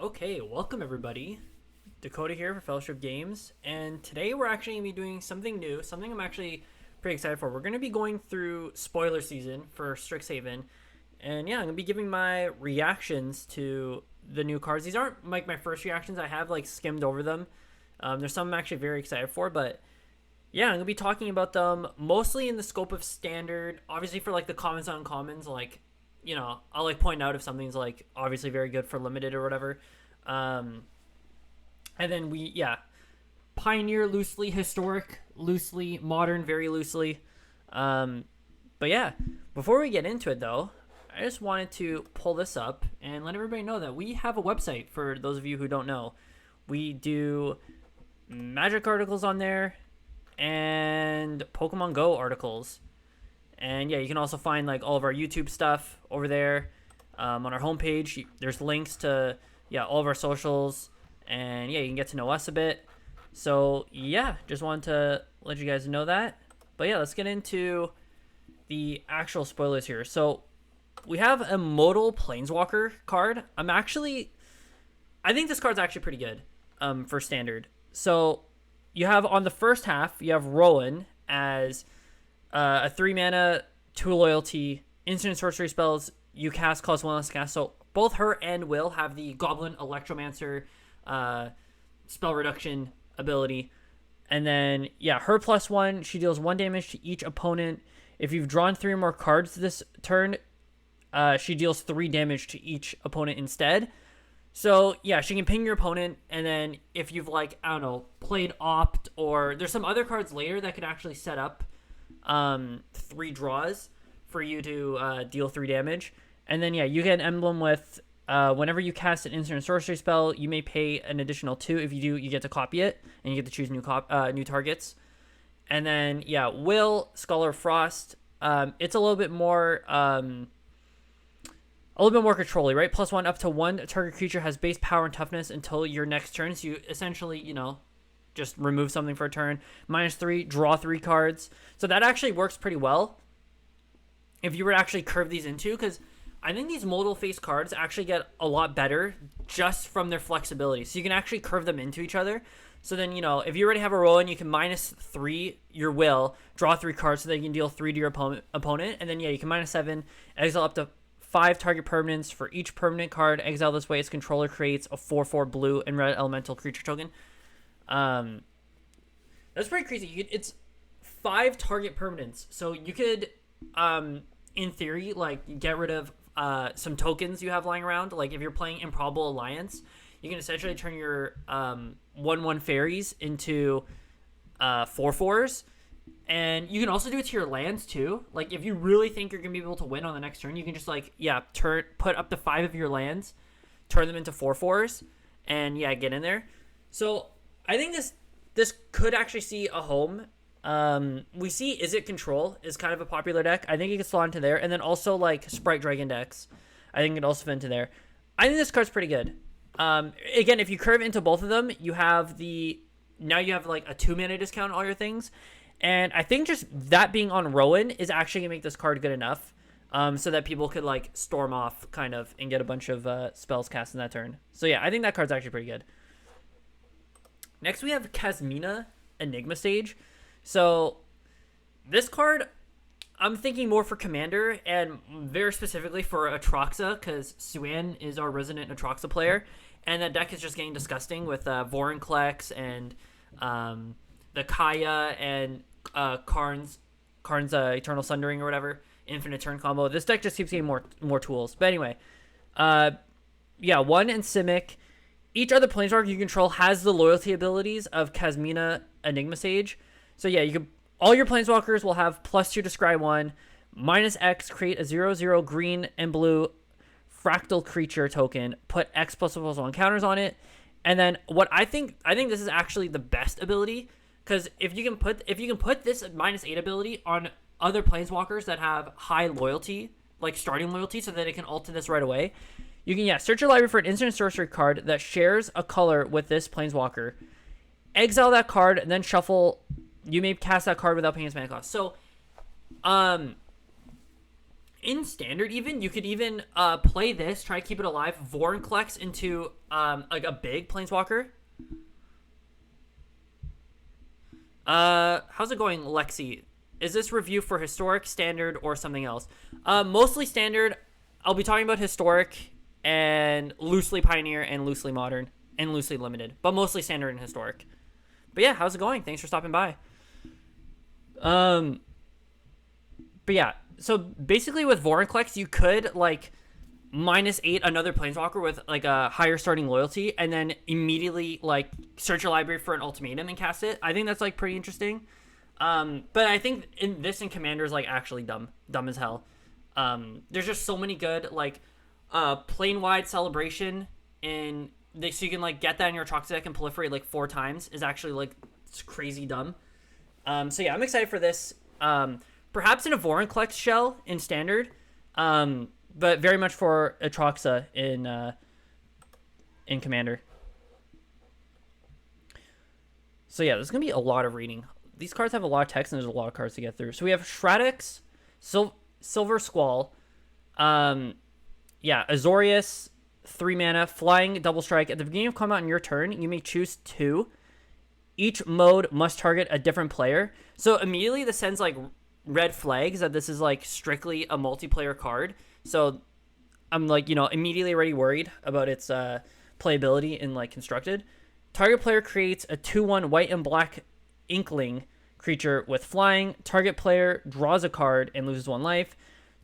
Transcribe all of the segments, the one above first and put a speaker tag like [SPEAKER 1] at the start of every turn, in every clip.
[SPEAKER 1] Okay, welcome everybody. Dakota here for Fellowship Games, and today we're actually going to be doing something new, something I'm actually pretty excited for. We're going to be going through spoiler season for Strixhaven, and yeah, I'm going to be giving my reactions to the new cards. These aren't like my first reactions, I have like skimmed over them. There's some I'm actually very excited for, but yeah, I'm going to be talking about them mostly in the scope of standard. Obviously for like the commons and uncommons, like, you know, I'll like point out if something's like obviously very good for limited or whatever. And then pioneer loosely, historic loosely, modern very loosely. But yeah, before we get into it though, I just wanted to pull this up and let everybody know that we have a website. For those of you who don't know, we do Magic articles on there and Pokemon Go articles. And yeah, you can also find like all of our YouTube stuff over there on our homepage. There's links to all of our socials, and yeah, you can get to know us a bit. So yeah, just wanted to let you guys know that. But yeah, let's get into the actual spoilers here. So we have a modal Planeswalker card. I think this card's actually pretty good for standard. So you have on the first half, you have Rowan as a 3-mana, 2 loyalty, instant sorcery spells. You cast, cost 1 less cast. So both her and Will have the Goblin Electromancer spell reduction ability. And then, yeah, her +1, she deals 1 damage to each opponent. If you've drawn 3 or more cards this turn, she deals 3 damage to each opponent instead. So, yeah, she can ping your opponent, and then if you've, like, I don't know, played Opt, or there's some other cards later that could actually set up 3 draws for you to deal 3 damage. And then, yeah, you get an emblem with whenever you cast an instant sorcery spell, you may pay an additional 2. If you do, you get to copy it, and you get to choose new targets. And then, yeah, Will, Scholar of Frost. It's a little bit more controlly, right? +1 up to 1 target creature has base power and toughness until your next turn. So you essentially, just remove something for a turn. -3, draw 3 cards. So that actually works pretty well if you were to actually curve these into, because I think these modal face cards actually get a lot better just from their flexibility. So you can actually curve them into each other. So then, if you already have a Rowan, you can -3 your Will, draw 3 cards so that you can deal 3 to your opponent. And then, yeah, you can -7, exile up to 5 target permanents. For each permanent card exile this way, its controller creates a 4/4 blue and red elemental creature token. That's pretty crazy. It's 5 target permanents. So you could, in theory, like, get rid of some tokens you have lying around. Like, if you're playing Improbable Alliance, you can essentially turn your 1/1 fairies into 4/4s. And you can also do it to your lands too. Like, if you really think you're gonna be able to win on the next turn, you can just put up to 5 of your lands, turn them into 4/4s, and yeah, get in there. So I think this could actually see a home. We see Izzet Control is kind of a popular deck. I think it could slot into there, and then also like Sprite Dragon decks, I think it could also fit into there. I think this card's pretty good. Again, if you curve into both of them, you have like a 2-mana discount on all your things. And I think just that being on Rowan is actually going to make this card good enough so that people could like storm off kind of and get a bunch of spells cast in that turn. So yeah, I think that card's actually pretty good. Next we have Kasmina, Enigma Stage. So this card, I'm thinking more for Commander and very specifically for Atraxa, because Suan is our resident Atraxa player. And that deck is just getting disgusting with Vorinclex and the Kaya and Karn's Eternal Sundering or whatever, Infinite Turn combo. This deck just keeps getting more tools. But anyway, 1 and Simic. Each other Planeswalker you control has the loyalty abilities of Kasmina, Enigma Sage. So yeah, all your Planeswalkers will have +2 to scry 1, -X, create a 0/0 green and blue fractal creature token, put X +1 counters on it. And then what I think this is actually the best ability, because if you can put this -8 ability on other Planeswalkers that have high loyalty, like starting loyalty, so that it can ult to this right away, you can search your library for an instant sorcery card that shares a color with this Planeswalker, exile that card, and then shuffle. You may cast that card without paying its mana cost. So, in standard, even you could even play this, try to keep it alive, Vorinclex into like a big planeswalker. How's it going, Lexi? Is this review for historic, standard, or something else? Mostly standard. I'll be talking about historic and loosely pioneer and loosely modern and loosely limited, but mostly standard and historic. But yeah, how's it going? Thanks for stopping by. But yeah, so basically with Vorinclex, you could like -8 another planeswalker with like a higher starting loyalty, and then immediately like search your library for an ultimatum and cast it. I think that's like pretty interesting. But I think in Commander is like actually dumb as hell. There's just so many good like plane wide celebration so you can like get that in your Atraxa deck and proliferate like 4 times is actually like it's crazy dumb. So yeah, I'm excited for this. Perhaps in a Vorinclex shell in standard, but very much for Atraxa in Commander. So yeah, there's gonna be a lot of reading. These cards have a lot of text, and there's a lot of cards to get through. So we have Shradix, Silver Squall, Azorius, 3 mana, flying, double strike. At the beginning of combat on your turn, you may choose 2. Each mode must target a different player. So immediately this sends like red flags that this is like strictly a multiplayer card. So I'm like, immediately already worried about its playability in like Constructed. Target player creates a 2/1 white and black Inkling creature with flying. Target player draws a card and loses 1 life.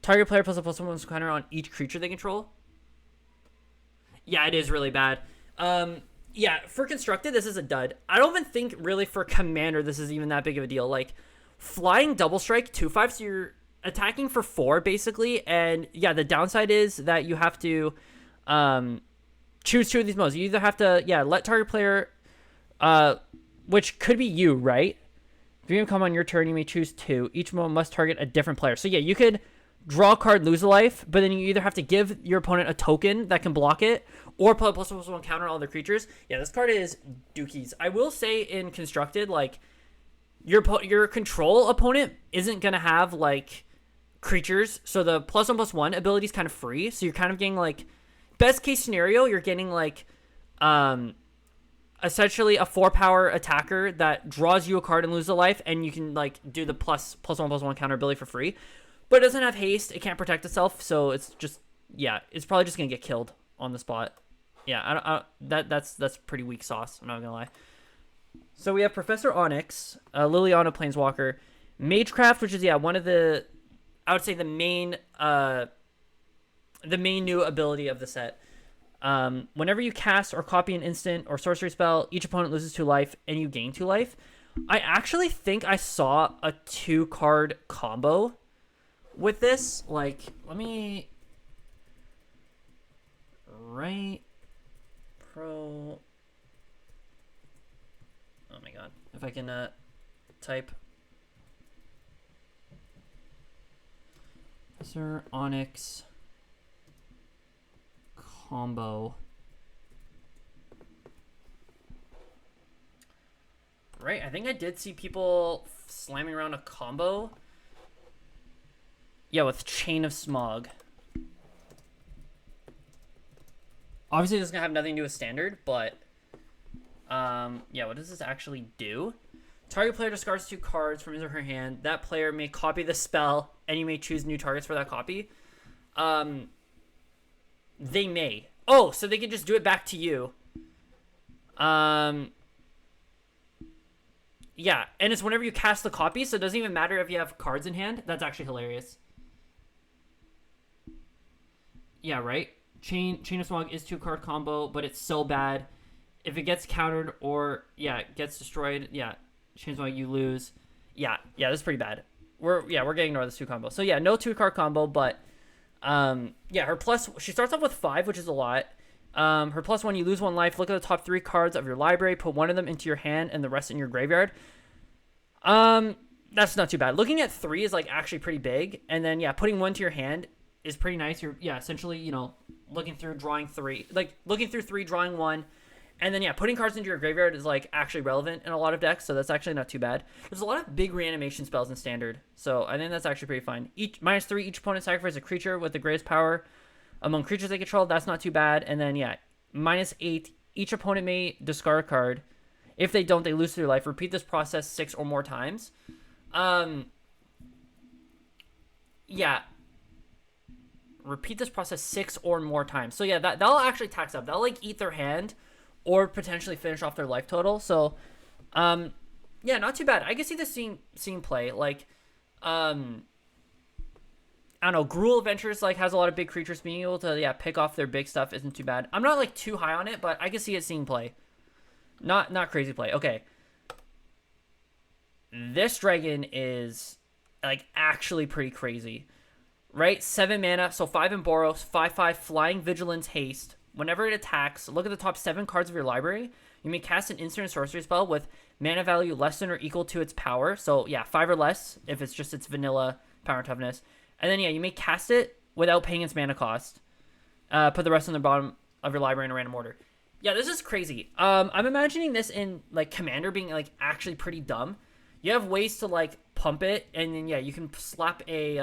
[SPEAKER 1] Target player plus a +1/+1 counter on each creature they control. Yeah, it is really bad. For Constructed, this is a dud. I don't even think really for Commander this is even that big of a deal. Like, flying double strike 2/5, so you're attacking for 4 basically, and yeah, the downside is that you have to choose 2 of these modes. You either have to let target player, which could be you, right? If you come on your turn, you may choose 2. Each mode must target a different player. So yeah, you could draw a card, lose a life, but then you either have to give your opponent a token that can block it, or put a +1/+1 counter on all their creatures. Yeah, this card is dookies. I will say in Constructed, like, your control opponent isn't going to have, like, creatures, so the +1/+1 ability is kind of free, so you're kind of getting, like, best case scenario, you're getting, like, essentially a 4-power attacker that draws you a card and loses a life, and you can, like, do the +1/+1 counter ability for free. But it doesn't have haste, it can't protect itself, so it's just, it's probably just going to get killed on the spot. Yeah, that's pretty weak sauce, I'm not going to lie. So we have Professor Onyx, Liliana Planeswalker, Magecraft, which is, one of the, I would say the main new ability of the set. Whenever you cast or copy an instant or sorcery spell, each opponent loses 2 life, and you gain 2 life. I actually think I saw a 2-card combo with this. Like, let me... Right... Pro... Oh my god. If I can type... Sir Onyx combo. Right, I think I did see people slamming around a combo. Yeah, with Chain of Smog. Obviously, this is going to have nothing to do with Standard, but... what does this actually do? Target player discards 2 cards from his or her hand. That player may copy the spell, and you may choose new targets for that copy. They may. Oh, so they can just do it back to you. Yeah, and it's whenever you cast the copy, so it doesn't even matter if you have cards in hand. That's actually hilarious. Yeah, right? Chain of Smog is 2-card combo, but it's so bad. If it gets countered or, gets destroyed, Chain of Smog, you lose. Yeah, this is pretty bad. We're getting rid of this 2 combo. So yeah, no 2-card combo, but her plus, she starts off with 5, which is a lot. Her +1, you lose 1 life. Look at the top 3 cards of your library, put 1 of them into your hand and the rest in your graveyard. That's not too bad. Looking at 3 is like actually pretty big, and then putting 1 to your hand is pretty nice. You're essentially looking through, drawing 3, like looking through 3, drawing 1, And then, yeah, putting cards into your graveyard is, like, actually relevant in a lot of decks, so that's actually not too bad. There's a lot of big reanimation spells in Standard, so I think that's actually pretty fine. -3, each opponent sacrifices a creature with the greatest power among creatures they control. That's not too bad. And then, yeah, -8, each opponent may discard a card. If they don't, they lose their life. Repeat this process 6 or more times. Yeah. Repeat this process 6 or more times. So, yeah, that'll actually tax up. That'll, like, eat their hand or potentially finish off their life total. So, yeah, not too bad. I can see this seeing play. Like, I don't know, Gruul Adventures, like, has a lot of big creatures. Being able to, yeah, pick off their big stuff isn't too bad. I'm not, like, too high on it, but I can see it seeing play. Not crazy play. Okay. This dragon is, like, actually pretty crazy. Right? 7 mana, so 5 in Boros, 5/5 Flying Vigilance Haste. Whenever it attacks, look at the top 7 cards of your library. You may cast an instant sorcery spell with mana value less than or equal to its power. So, yeah, 5 or less if it's just its vanilla power and toughness. And then, yeah, you may cast it without paying its mana cost. Put the rest on the bottom of your library in a random order. Yeah, this is crazy. I'm imagining this in, like, Commander being, like, actually pretty dumb. You have ways to, like, pump it, and then, yeah, you can slap like,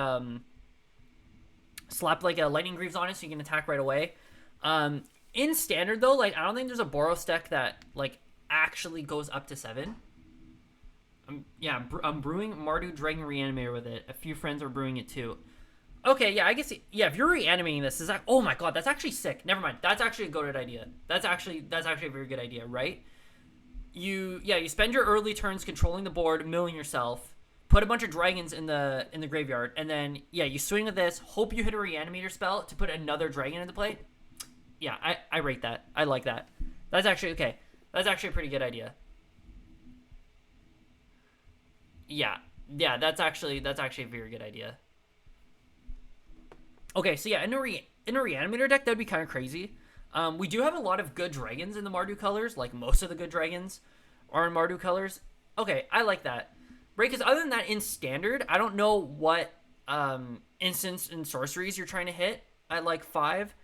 [SPEAKER 1] a Lightning Greaves on it so you can attack right away. In Standard, though, like, I don't think there's a Boros deck that, like, actually goes up to 7. I'm brewing Mardu Dragon Reanimator with it. A few friends are brewing it, too. Okay, yeah, I guess, yeah, if you're reanimating this, is that, oh my god, that's actually sick. Never mind, that's actually a goated idea. That's actually a very good idea, right? You spend your early turns controlling the board, milling yourself, put a bunch of dragons in the graveyard, and then, yeah, you swing with this, hope you hit a reanimator spell to put another dragon into play. Yeah, I rate that. I like that. That's actually, okay. That's actually a pretty good idea. Yeah, that's actually a very good idea. Okay, so yeah, in a reanimator deck, that'd be kind of crazy. We do have a lot of good dragons in the Mardu colors. Like, most of the good dragons are in Mardu colors. Okay, I like that. Right, because other than that, in Standard, I don't know what instants and sorceries you're trying to hit at, like, 5.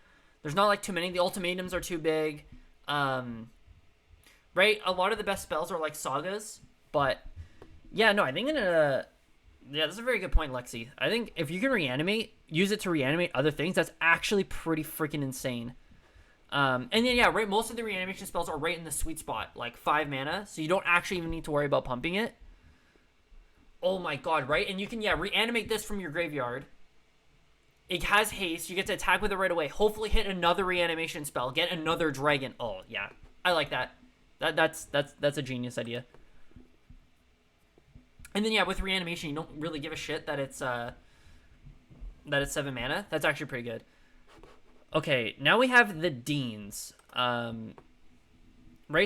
[SPEAKER 1] There's not, like, too many. The ultimatums are too big. Right, a lot of the best spells are, like, sagas. But, yeah, no, I think yeah, that's a very good point, Lexi. I think if you can use it to reanimate other things, that's actually pretty freaking insane. And then, yeah, right, most of the reanimation spells are right in the sweet spot, like 5 mana, so you don't actually even need to worry about pumping it. Oh my god, right? And you can, yeah, reanimate this from your graveyard. It has haste, you get to attack with it right away, hopefully hit another reanimation spell, get another dragon. Oh, yeah, I like that. That's a genius idea. And then, yeah, with reanimation, you don't really give a shit that it's 7 mana. That's actually pretty good. Okay, now we have the Deans. Right,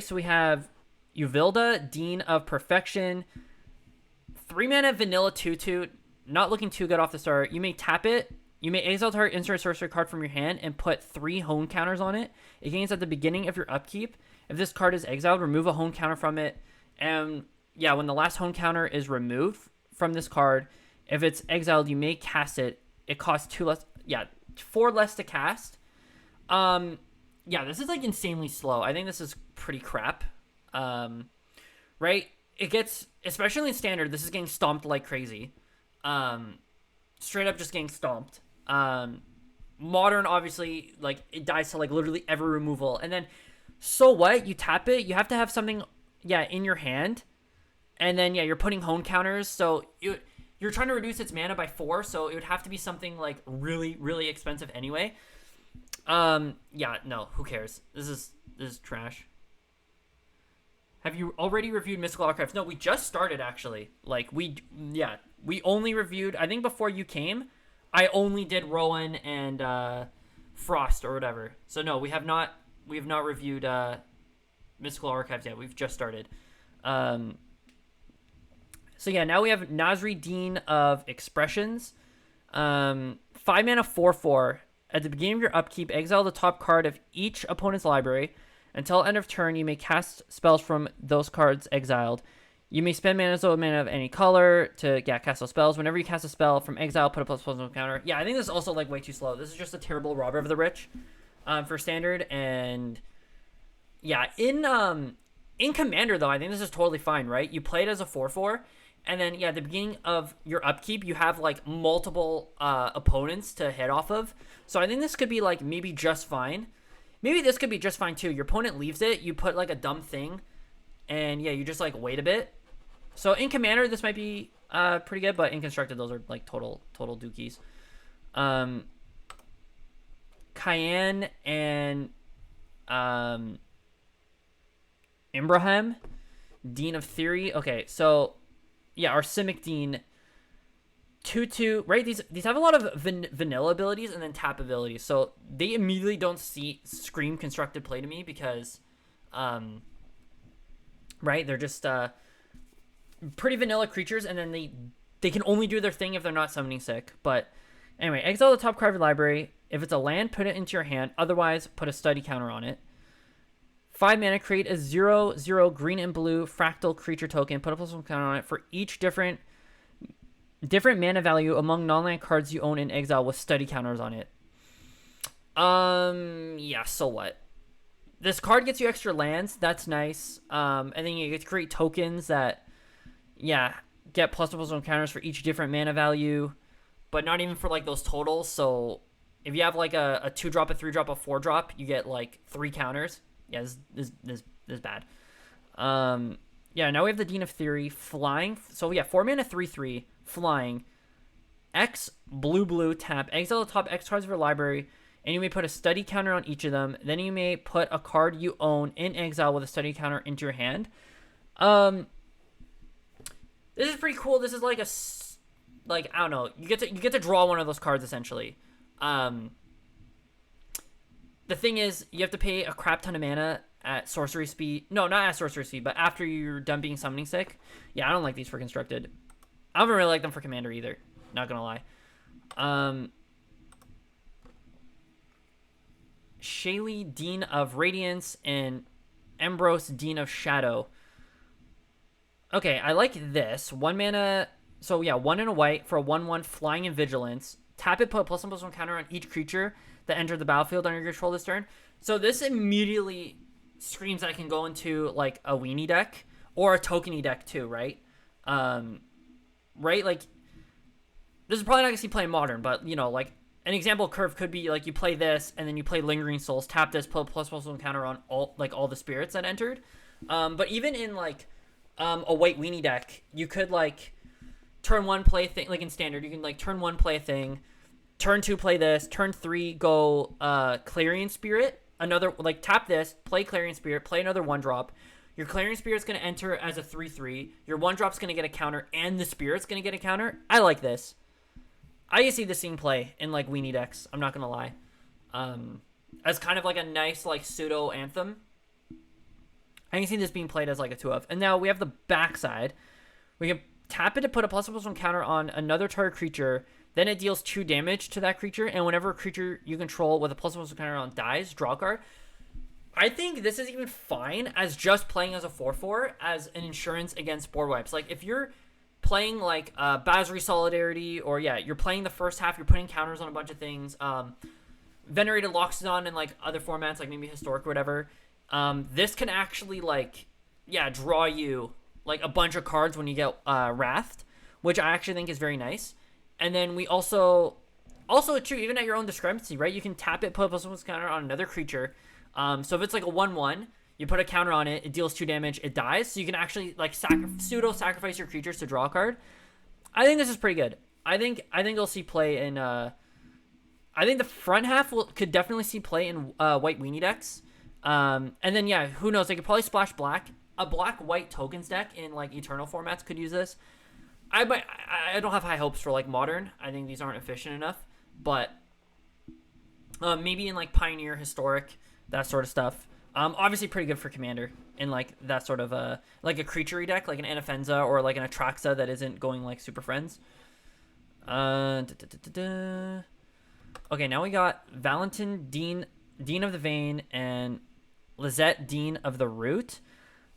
[SPEAKER 1] so we have Uvilda, Dean of Perfection. 3 mana vanilla 2/2. Not looking too good off the start. You may tap it. You may exile target insert sorcery card from your hand and put 3 hone counters on it. It gains at the beginning of your upkeep. If this card is exiled, remove a hone counter from it. And yeah, when the last hone counter is removed from this card, if it's exiled, you may cast it. It costs 2 less. Yeah, 4 less to cast. Yeah, this is, like, insanely slow. I think this is pretty crap. Right? It gets, especially in Standard, this is getting stomped like crazy. Straight up just getting stomped. Modern, obviously, like, it dies to, like, literally every removal. And then, so what? You tap it. You have to have something, yeah, in your hand. And then, yeah, you're putting hone counters. So you're trying to reduce its mana by 4. So it would have to be something, like, really, really expensive anyway. Yeah, no, who cares? This is trash. Have you already reviewed Mystical Archives? No, we just started, actually. Like, we only reviewed, I think before you came, I only did Rowan and Frost or whatever. So no, we have not reviewed Mystical Archives yet. We've just started. So yeah, now we have Nasri, Dean of Expressions. 5 mana 4/4. At the beginning of your upkeep, exile the top card of each opponent's library. Until end of turn, you may cast spells from those cards exiled. You may spend mana of any color to cast those spells. Whenever you cast a spell from exile, put a +1 counter. Yeah, I think this is also, like, way too slow. This is just a terrible Robber of the Rich for Standard. And Yeah, in Commander though, I think this is totally fine, right? You play it as a 4/4, and then yeah, at the beginning of your upkeep, you have like multiple opponents to hit off of. So I think this could be like maybe just fine. Maybe this could be just fine too. Your opponent leaves it, you put like a dumb thing, and yeah, you just like wait a bit. So in Commander, this might be pretty good, but in Constructed, those are like total dookies. Cayenne and Imbraham, Dean of Theory. Okay, so yeah, our Simic Dean, 2/2, right? These have a lot of vanilla abilities and then tap abilities, so they immediately don't scream constructed play to me because, right? They're just pretty vanilla creatures, and then they can only do their thing if they're not summoning sick. But anyway, exile the top card of your library. If it's a land, put it into your hand. Otherwise, put a study counter on it. 5 mana, create a 0/0 green and blue fractal creature token. Put a +1 counter on it for each different mana value among non-land cards you own in exile with study counters on it. Yeah, so what? This card gets you extra lands. That's nice. And then you get to create tokens that, yeah, get +1 counters for each different mana value, but not even for like those totals. So if you have like a 2-drop, a 3-drop, a 4-drop, you get like 3 counters. Yeah, this is bad. Yeah, now we have the Dean of Theory, flying. So yeah, 4 mana, 3/3, flying. X, blue, tap. Exile the top X cards of your library, and you may put a study counter on each of them. Then you may put a card you own in exile with a study counter into your hand. This is pretty cool. This is like I don't know. You get to draw one of those cards essentially. The thing is, you have to pay a crap ton of mana at sorcery speed. No, not at sorcery speed, but after you're done being summoning sick. Yeah, I don't like these for constructed. I don't really like them for commander either. Not gonna lie. Shaylee, Dean of Radiance, and Embrose, Dean of Shadow. Okay, I like this. 1 mana. So yeah, 1 and a white for a 1/1 flying and vigilance. Tap it, put a +1/+1 counter on each creature that entered the battlefield under your control this turn. So this immediately screams that I can go into like a weenie deck or a tokeny deck too, right? Right? Like, this is probably not gonna see play in modern, but you know, like an example curve could be like you play this and then you play Lingering Souls, tap this, put a +1/+1 counter on all the spirits that entered. But even in like a white weenie deck, you could like turn 1 play a thing, like in standard, you can like turn 1 play a thing, turn 2 play this, turn 3 go Clarion Spirit, another like tap this, play Clarion Spirit, play another 1-drop. Your Clarion Spirit's going to enter as a 3/3. Your 1-drop's going to get a counter, and the Spirit's going to get a counter. I like this. I can see this scene play in like weenie decks. I'm not going to lie. As kind of like a nice like pseudo anthem. I can see this being played as like a 2-of. And now we have the backside. We can tap it to put a +1/+1 counter on another target creature. Then it deals 2 damage to that creature, and whenever a creature you control with a +1/+1 counter on dies, draw a card. I think this is even fine as just playing as a 4/4 as an insurance against board wipes. Like if you're playing like Basri Solidarity, or yeah, you're playing the first half, you're putting counters on a bunch of things. Venerated Loxodon and like other formats, like maybe Historic or whatever. This can actually like, yeah, draw you like a bunch of cards when you get Wrathed, which I actually think is very nice. And then we also too, even at your own discrepancy, right? You can tap it, put a +1 counter on another creature. So if it's like a 1/1, you put a counter on it, it deals 2 damage, it dies. So you can actually like pseudo sacrifice your creatures to draw a card. I think this is pretty good. I think you'll see play in. I think the front half could definitely see play in white weenie decks. And then yeah, who knows? They could probably splash black. A black-white tokens deck in like Eternal formats could use this. I don't have high hopes for like modern. I think these aren't efficient enough, but maybe in like Pioneer, Historic, that sort of stuff. Obviously pretty good for Commander in like that sort of like a creature deck, like an Anafenza or like an Atraxa that isn't going like Super Friends. Okay, now we got Valentin, Dean of the Vein, and Lizette, Dean of the Root.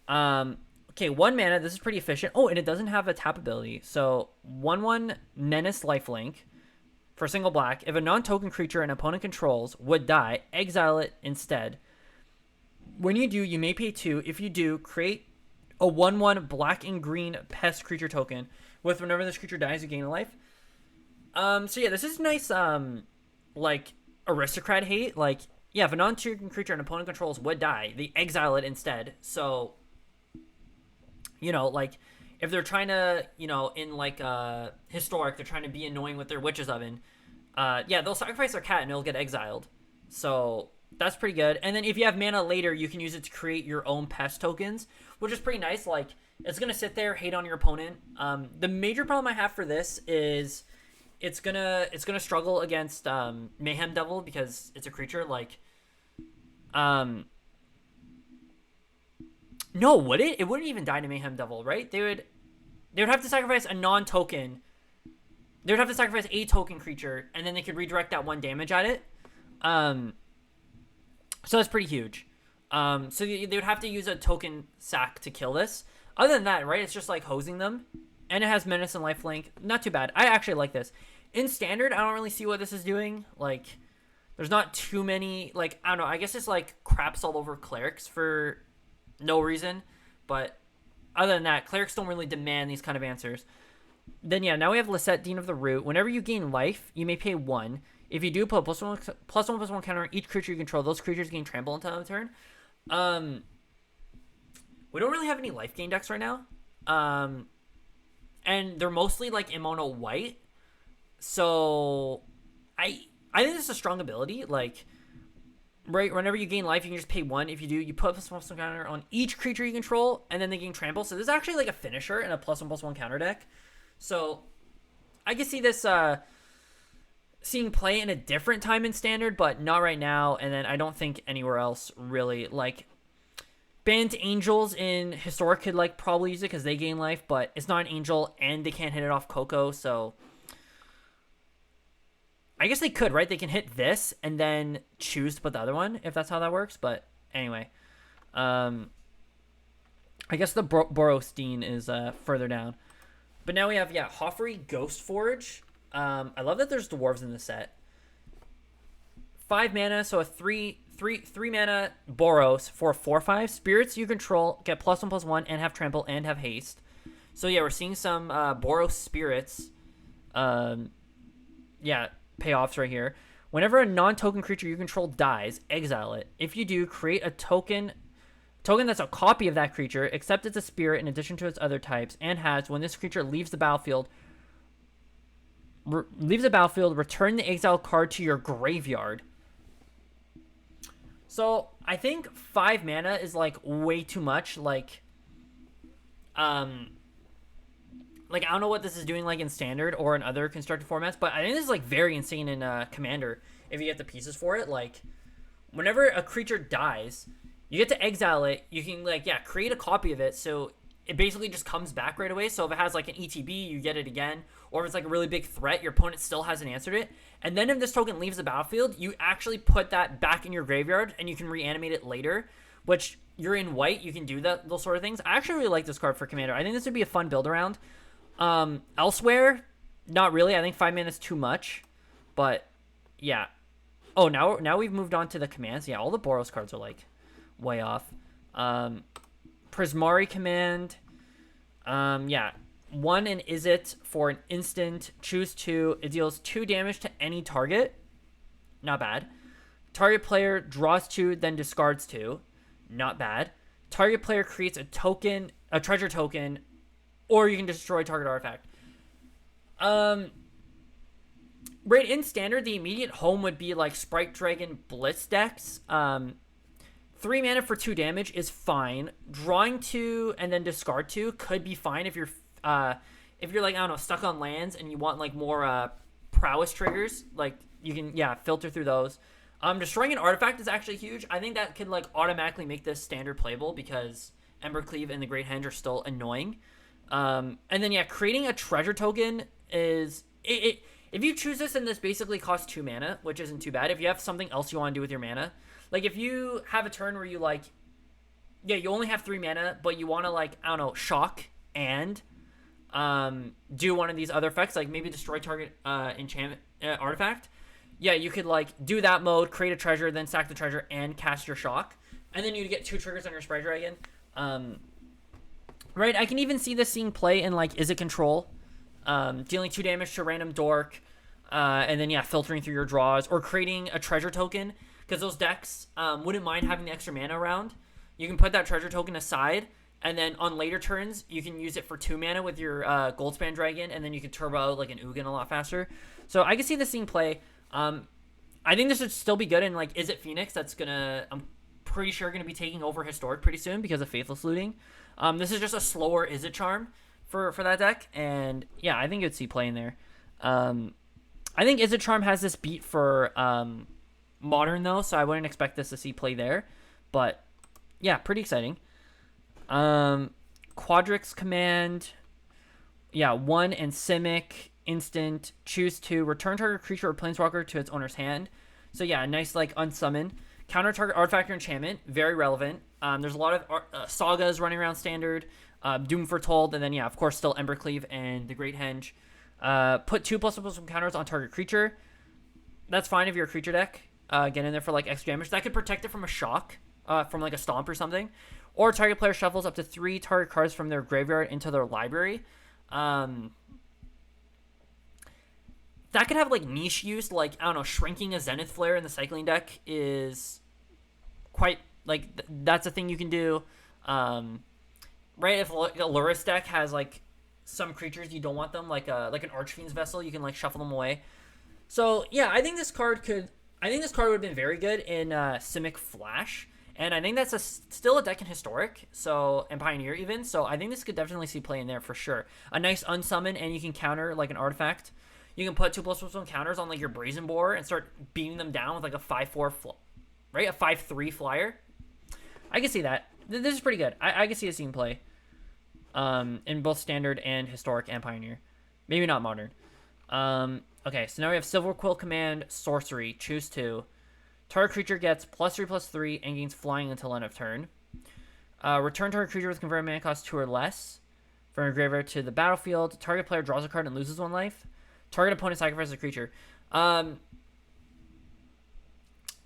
[SPEAKER 1] Okay, 1 mana. This is pretty efficient. Oh, and it doesn't have a tap ability. So 1/1 Menace Lifelink for single black. If a non-token creature an opponent controls would die, exile it instead. When you do, you may pay 2. If you do, create a 1/1 black and green pest creature token with whenever this creature dies, you gain a life. So yeah, this is nice, like, aristocrat hate. Like, yeah, if a non-token creature an opponent controls would die, they exile it instead. So, you know, like, if they're trying to, you know, in, like, Historic, they're trying to be annoying with their Witch's Oven, yeah, they'll sacrifice their cat and it'll get exiled. So, that's pretty good. And then if you have mana later, you can use it to create your own pest tokens, which is pretty nice. Like, it's going to sit there, hate on your opponent. The major problem I have for this is it's gonna struggle against Mayhem Devil because it's a creature. Like, no, would it? It wouldn't even die to Mayhem Devil, right? They would have to sacrifice a non-token. They would have to sacrifice a token creature, and then they could redirect that 1 damage at it. So that's pretty huge. So they would have to use a token sack to kill this. Other than that, right, it's just like hosing them. And it has Menace and Lifelink. Not too bad. I actually like this. In Standard, I don't really see what this is doing. Like, there's not too many, like, I don't know. I guess it's like craps all over Clerics for no reason. But other than that, Clerics don't really demand these kind of answers. Then, yeah, now we have Lisette, Dean of the Root. Whenever you gain life, you may pay 1. If you do, put +1/+1 counter on each creature you control. Those creatures gain trample until end of turn. We don't really have any life gain decks right now. And they're mostly like in mono white. So I think this is a strong ability. Like, right, whenever you gain life, you can just pay 1. If you do, you put +1/+1 counter on each creature you control, and then they gain trample. So this is actually like a finisher in a +1/+1 counter deck. So I can see this seeing play in a different time in Standard, but not right now. And then I don't think anywhere else really. Like, Banned Angels in Historic could like probably use it because they gain life, but it's not an angel and they can't hit it off Coco, so I guess they could, right? They can hit this and then choose to put the other one if that's how that works. But anyway, I guess the Boros Dean is further down. But now we have, yeah, Hoffery Ghost Forge. I love that there's dwarves in the set. 5 mana, so a 3 mana Boros for 4/5. Spirits you control get +1/+1 and have trample and have haste. So yeah, we're seeing some Boros spirits. Yeah, payoffs right here. Whenever a non-token creature you control dies, exile it. If you do, create a token that's a copy of that creature, except it's a spirit in addition to its other types, and has, when this creature leaves the battlefield, return the exile card to your graveyard. So I think 5 mana is like way too much. Like I don't know what this is doing like in Standard or in other constructed formats, but I think this is like very insane in Commander if you get the pieces for it. Like, whenever a creature dies, you get to exile it. You can, like, yeah, create a copy of it, so it basically just comes back right away. So if it has like an ETB, you get it again. Or if it's like a really big threat, your opponent still hasn't answered it. And then if this token leaves the battlefield, you actually put that back in your graveyard and you can reanimate it later, which you're in white, you can do those sort of things. I actually really like this card for Commander. I think this would be a fun build around. Elsewhere, not really. I think 5 mana is too much. But yeah. Oh, now we've moved on to the commands. Yeah, all the Boros cards are like way off. Prismari Command. Yeah. 1 and is it for an instant. Choose 2. It deals 2 damage to any target. Not bad. Target player draws 2, then discards 2. Not bad. Target player creates a treasure token, or you can destroy target artifact. Right, in Standard, the immediate home would be like Sprite Dragon Blitz decks. 3 mana for 2 damage is fine. Drawing 2 and then discard 2 could be fine if you're like, I don't know, stuck on lands and you want like more prowess triggers. Like, you can, yeah, filter through those. Destroying an artifact is actually huge. I think that could like automatically make this Standard playable because Ember Cleave and the Great Henge are still annoying. And then, yeah, creating a treasure token is it. If you choose this, then this basically costs 2 mana, which isn't too bad. If you have something else you want to do with your mana, like if you have a turn where you like, yeah, you only have 3 mana, but you want to like, I don't know, shock and do one of these other effects, like maybe destroy target enchantment artifact. Yeah, you could like do that mode, create a treasure, then sack the treasure and cast your shock. and then you get 2 triggers on your Sprite Dragon. Right, I can even see this seeing play in, like, Is It Control? Dealing 2 damage to a random dork, and then, yeah, filtering through your draws, or creating a treasure token, because those decks wouldn't mind having the extra mana around. You can put that treasure token aside, and then on later turns, you can use it for 2 mana with your Goldspan Dragon, and then you can turbo out like an Ugin a lot faster. So I can see this seeing play. I think this would still be good in, like, Is It Phoenix? That's gonna, I'm pretty sure, gonna be taking over Historic pretty soon because of Faithless Looting. This is just a slower Is It Charm for that deck, and yeah, I think you'd see play in there. I think Is It Charm has this beat for Modern though, so I wouldn't expect this to see play there. But yeah, pretty exciting. Quadrix Command, yeah, 1 and Simic, instant, choose 2, return target creature or planeswalker to its owner's hand. So yeah, nice, like, unsummon. Counter target artifact or enchantment, very relevant. There's a lot of sagas running around standard, Doom Foretold, and then, yeah, of course, still Ember Cleave and the Great Henge. Put 2+1 counters on target creature. That's fine if you're a creature deck. Get in there for, like, extra damage. That could protect it from a shock, from, like, a stomp or something. Or target player shuffles up to 3 target cards from their graveyard into their library. That could have, like, niche use. Like, I don't know, shrinking a Zenith Flare in the cycling deck is quite, like, that's a thing you can do. Right, if a Lurrus deck has, like, some creatures you don't want them, like an Archfiend's Vessel, you can, like, shuffle them away. So, yeah, I think this card would have been very good in Simic Flash. And I think that's still a deck in Historic, so, and Pioneer even. So I think this could definitely see play in there for sure. A nice unsummon, and you can counter like an artifact. You can put 2+1 counters on like your Brazen Boar and start beating them down with like a 5/4, right? A 5/3 flyer. I can see that. This is pretty good. I can see a scene play, in both Standard and Historic and Pioneer. Maybe not Modern. Okay, so now we have Silver Quilt Command, Sorcery, choose 2. Target creature gets +3/+3 and gains flying until end of turn. Return target creature with converted mana cost 2 or less from your graveyard to the battlefield. Target player draws a card and loses 1 life. Target opponent sacrifices a creature. Yeah,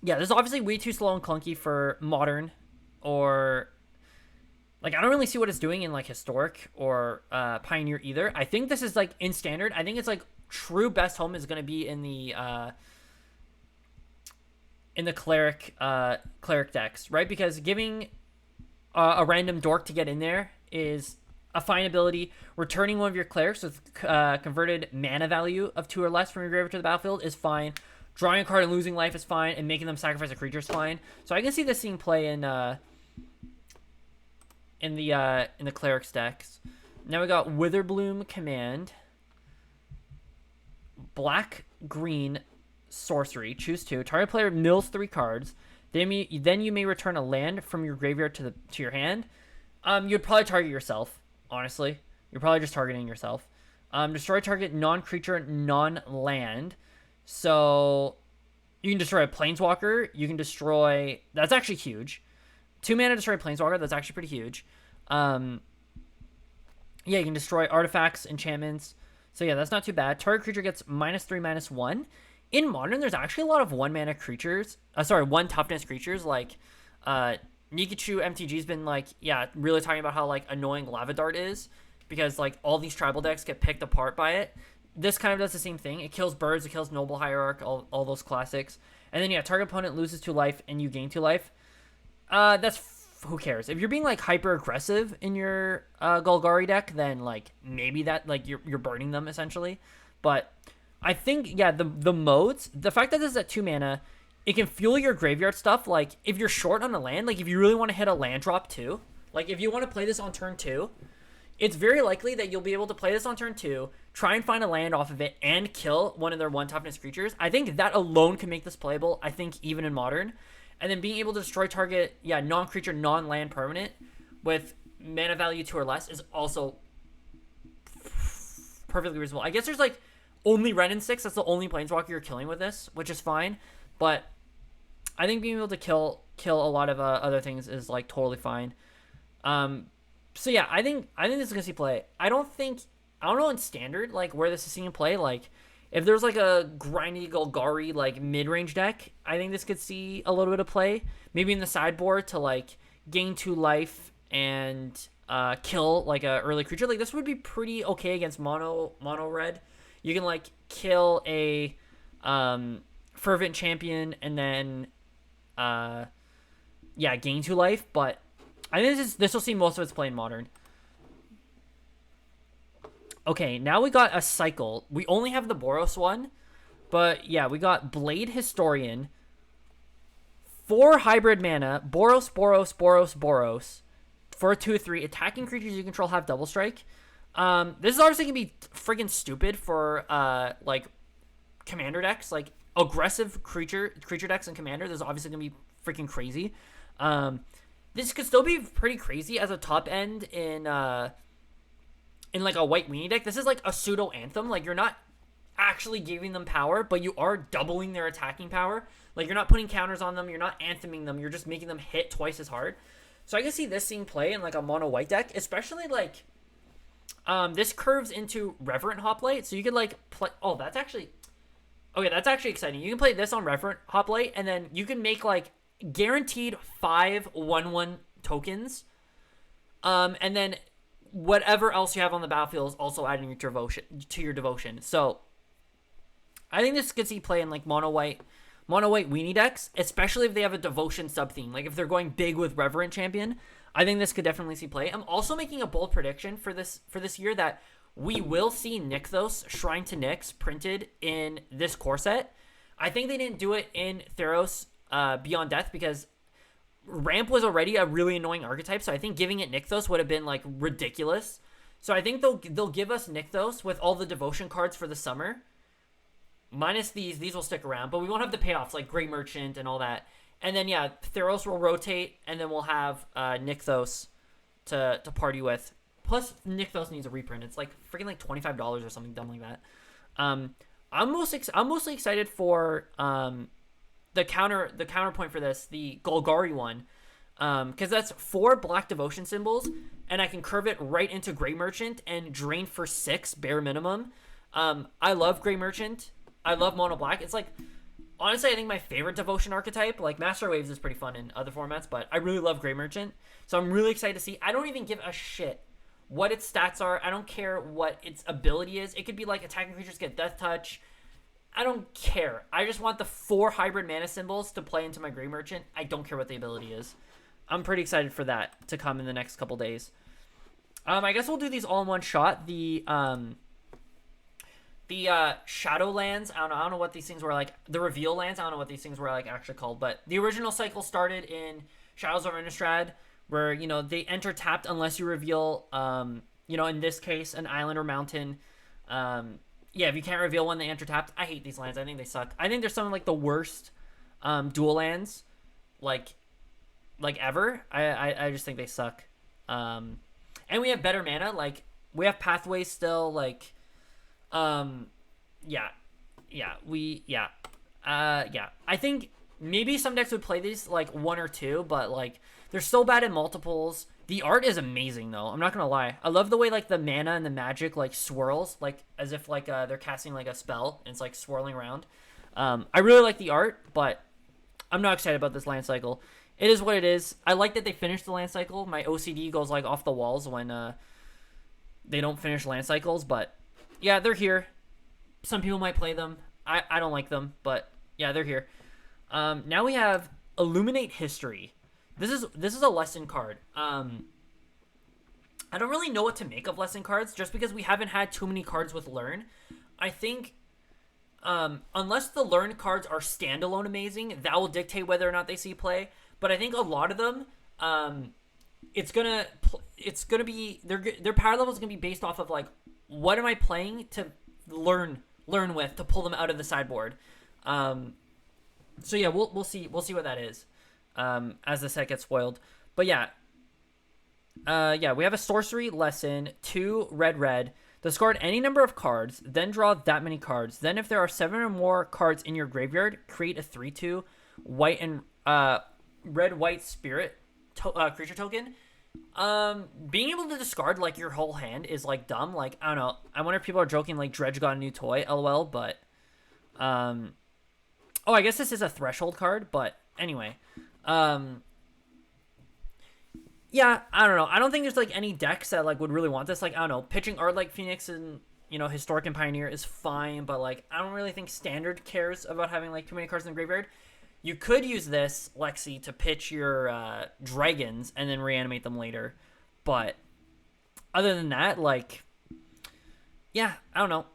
[SPEAKER 1] this is obviously way too slow and clunky for Modern, or like I don't really see what it's doing in like Historic or Pioneer either. I think this is like in Standard. I think it's like true best home is going to be in the cleric decks, right? Because giving a random dork to get in there is a fine ability. Returning one of your clerics with converted mana value of 2 or less from your graveyard to the battlefield is fine. Drawing a card and losing life is fine, and making them sacrifice a creature is fine. So I can see this seeing play in the clerics decks. Now we got Witherbloom Command, black green. Sorcery, choose 2. Target player mills 3 cards. Then you may return a land from your graveyard to your hand. You'd probably target yourself. Honestly, you're probably just targeting yourself. Destroy target non-creature, non-land. So you can destroy a planeswalker. You can destroy. That's actually huge. 2 mana to destroy a planeswalker. That's actually pretty huge. Yeah, you can destroy artifacts, enchantments. So yeah, that's not too bad. Target creature gets -3/-1. In Modern, there's actually a lot of 1 mana creatures. 1 toughness creatures. Like, Nikachu MTG's been, like, yeah, really talking about how, like, annoying Lava Dart is. Because, like, all these tribal decks get picked apart by it. This kind of does the same thing. It kills birds, it kills Noble Hierarch, all those classics. And then, yeah, target opponent loses 2 life and you gain 2 life. Who cares? If you're being, like, hyper-aggressive in your Golgari deck, then, like, maybe that, like, you're burning them, essentially. But I think, yeah, the modes, the fact that this is at 2 mana, it can fuel your graveyard stuff. Like, if you're short on a land, like, if you really want to hit a land drop too, like, if you want to play this on turn 2, it's very likely that you'll be able to play this on turn 2, try and find a land off of it, and kill one of their 1 toughness creatures. I think that alone can make this playable, I think, even in Modern. And then being able to destroy target, yeah, non-creature, non-land permanent with mana value 2 or less is also perfectly reasonable. I guess there's, like, only Ren and 6, that's the only planeswalker you're killing with this, which is fine. But I think being able to kill a lot of other things is, like, totally fine. So yeah, I think this is gonna see play. I don't know in Standard, like, where this is seeing play. Like, if there's like a grindy Golgari like mid-range deck, I think this could see a little bit of play. Maybe in the sideboard to like gain 2 life and kill like a early creature. Like this would be pretty okay against mono red. You can like kill a Fervent Champion and then gain 2 life. But I think this will see most of its play in Modern. Okay, now we got a cycle. We only have the Boros one, but yeah, we got Blade Historian, 4 hybrid mana, Boros, Boros, Boros, Boros, for a 2/3. Attacking creatures you control have double strike. This is obviously gonna be freaking stupid for like commander decks, like aggressive creature decks and commander. This is obviously gonna be freaking crazy. This could still be pretty crazy as a top end in like a white weenie deck. This is like a pseudo anthem. Like you're not actually giving them power, but you are doubling their attacking power. Like you're not putting counters on them, you're not antheming them, you're just making them hit twice as hard. So I can see this seeing play in like a mono white deck, especially like this curves into Reverent Hoplite, so you could like play. Oh, that's actually exciting. You can play this on Reverent Hoplite, and then you can make like guaranteed 5 1/1 tokens, and then whatever else you have on the battlefield is also adding to your devotion. So I think this could see play in like mono white weenie decks, especially if they have a devotion sub theme. Like if they're going big with Reverent Champion, I think this could definitely see play. I'm also making a bold prediction for this year that we will see Nykthos Shrine to Nyx printed in this core set. I think they didn't do it in Theros Beyond Death because Ramp was already a really annoying archetype, so I think giving it Nykthos would have been like ridiculous. So I think they'll give us Nykthos with all the devotion cards for the summer. Minus these will stick around, but we won't have the payoffs like Grey Merchant and all that. And then yeah, Theros will rotate, and then we'll have Nykthos to party with. Plus Nykthos needs a reprint. It's like freaking like $25 or something dumb like that. I'm mostly excited for the counterpoint for this, the Golgari one, because that's 4 black devotion symbols, and I can curve it right into Grey Merchant and drain for 6 bare minimum. I love Grey Merchant. I love mono black. It's like, honestly, I think my favorite devotion archetype. Like Master Waves is pretty fun in other formats, but I really love Grey Merchant. So I'm really excited to see. I don't even give a shit what its stats are. I don't care what its ability is. It could be like attacking creatures get Death Touch. I don't care. I just want the 4 hybrid mana symbols to play into my Grey Merchant. I don't care what the ability is. I'm pretty excited for that to come in the next couple days. I guess we'll do these all in one shot. The Shadowlands, I don't know what these things were like. The Reveal Lands, I don't know what these things were like actually called, but the original cycle started in Shadows of Innistrad, where, you know, they enter tapped unless you reveal, you know, in this case, an island or mountain. Yeah, if you can't reveal when they enter tapped. I hate these lands. I think they suck. I think they're some of like the worst dual lands like ever. I just think they suck. And we have better mana. Like we have pathways still. Like yeah. I think maybe some decks would play these like 1 or 2, but like they're so bad in multiples. The art is amazing though. I'm not gonna lie. I love the way like the mana and the magic like swirls, like as if like they're casting like a spell and it's like swirling around. I really like the art, but I'm not excited about this land cycle. It is what it is. I like that they finished the land cycle. My OCD goes like off the walls when they don't finish land cycles, but yeah, they're here. Some people might play them. I don't like them, but yeah, they're here. Now we have Illuminate History. This is a lesson card. I don't really know what to make of lesson cards just because we haven't had too many cards with learn. I think unless the learn cards are standalone amazing, that will dictate whether or not they see play. But I think a lot of them, it's gonna be their power level is gonna be based off of like, what am I playing to learn with to pull them out of the sideboard. So yeah, we'll see what that is as the set gets spoiled. But yeah, we have a Sorcery Lesson, 2 red. Discard any number of cards, then draw that many cards. Then if there are 7 or more cards in your graveyard, create a 3/2 white and red-white spirit creature token. Being able to discard like your whole hand is like dumb. Like, I don't know. I wonder if people are joking like Dredge got a new toy, lol, but Oh, I guess this is a threshold card, but anyway. Yeah, I don't know. I don't think there's like any decks that like would really want this. Like, I don't know, pitching Art like Phoenix and Historic and Pioneer is fine, but like I don't really think Standard cares about having like too many cards in the graveyard. You could use this, Lexi, to pitch your dragons and then reanimate them later. But other than that, like, yeah, I don't know.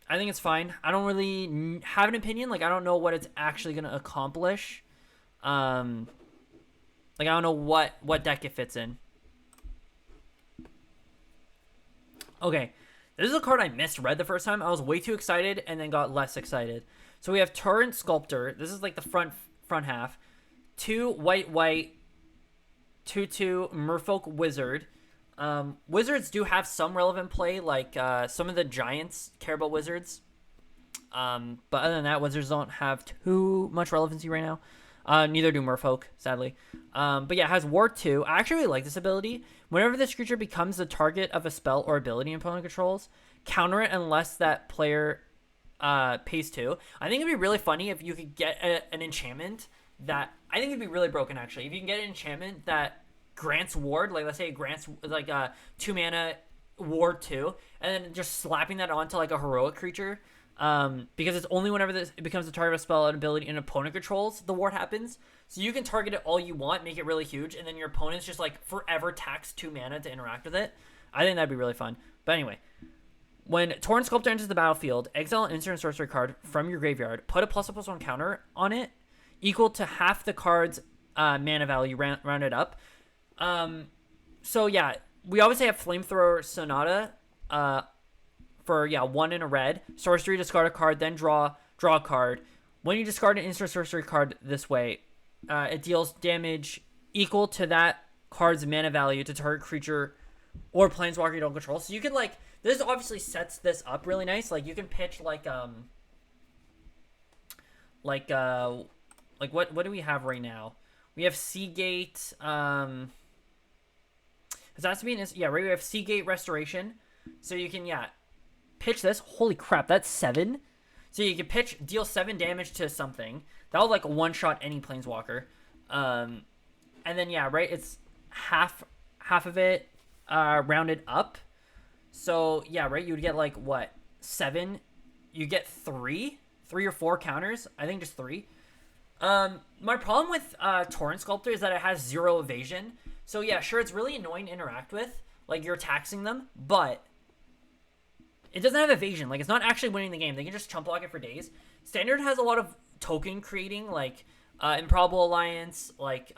[SPEAKER 1] I think it's fine. I don't really have an opinion. Like, I don't know what it's actually going to accomplish. Like, I don't know what deck it fits in. Okay. This is a card I misread the first time. I was way too excited and then got less excited. So we have Torrent Sculptor. This is like the front half. 2 white, 2/2 Merfolk Wizard. Wizards do have some relevant play, like some of the giants care about wizards. But other than that, wizards don't have too much relevancy right now. Neither do Merfolk, sadly. But yeah, it has War 2. I actually really like this ability. Whenever this creature becomes the target of a spell or ability opponent controls, counter it unless that player pays 2. I think it'd be really funny if you could get an enchantment that... I think it'd be really broken, actually. If you can get an enchantment that grants ward, like let's say it grants like a 2 mana ward 2, and then just slapping that onto like a heroic creature, because it's only whenever it becomes the target of a spell, an ability, an opponent controls, the ward happens. So you can target it all you want, make it really huge, and then your opponent's just like forever tax 2 mana to interact with it. I think that'd be really fun. But anyway, when Torrent Sculptor enters the battlefield, exile an instant sorcery card from your graveyard, put a +1/+1 counter on it, equal to half the card's mana value rounded up. So yeah, we obviously have Flamethrower Sonata for 1 in a red. Sorcery, discard a card, then draw a card. When you discard an instant sorcery card this way, it deals damage equal to that card's mana value to target creature or planeswalker you don't control. So you can like, this obviously sets this up really nice. Like you can pitch like what do we have right now? We have Seagate. Because that's to be right. We have Seagate Restoration. So you can pitch this. Holy crap, that's 7. So you can pitch, deal 7 damage to something. That'll like one shot any planeswalker. And then it's half of it rounded up. So you would get like what, 7? You get 3 or 4 counters. I think just 3. My problem with Torrent Sculptor is that it has 0 evasion. So yeah, sure, it's really annoying to interact with. Like you're taxing them, but it doesn't have evasion. Like it's not actually winning the game. They can just chump block it for days. Standard has a lot of token creating, like Improbable Alliance, like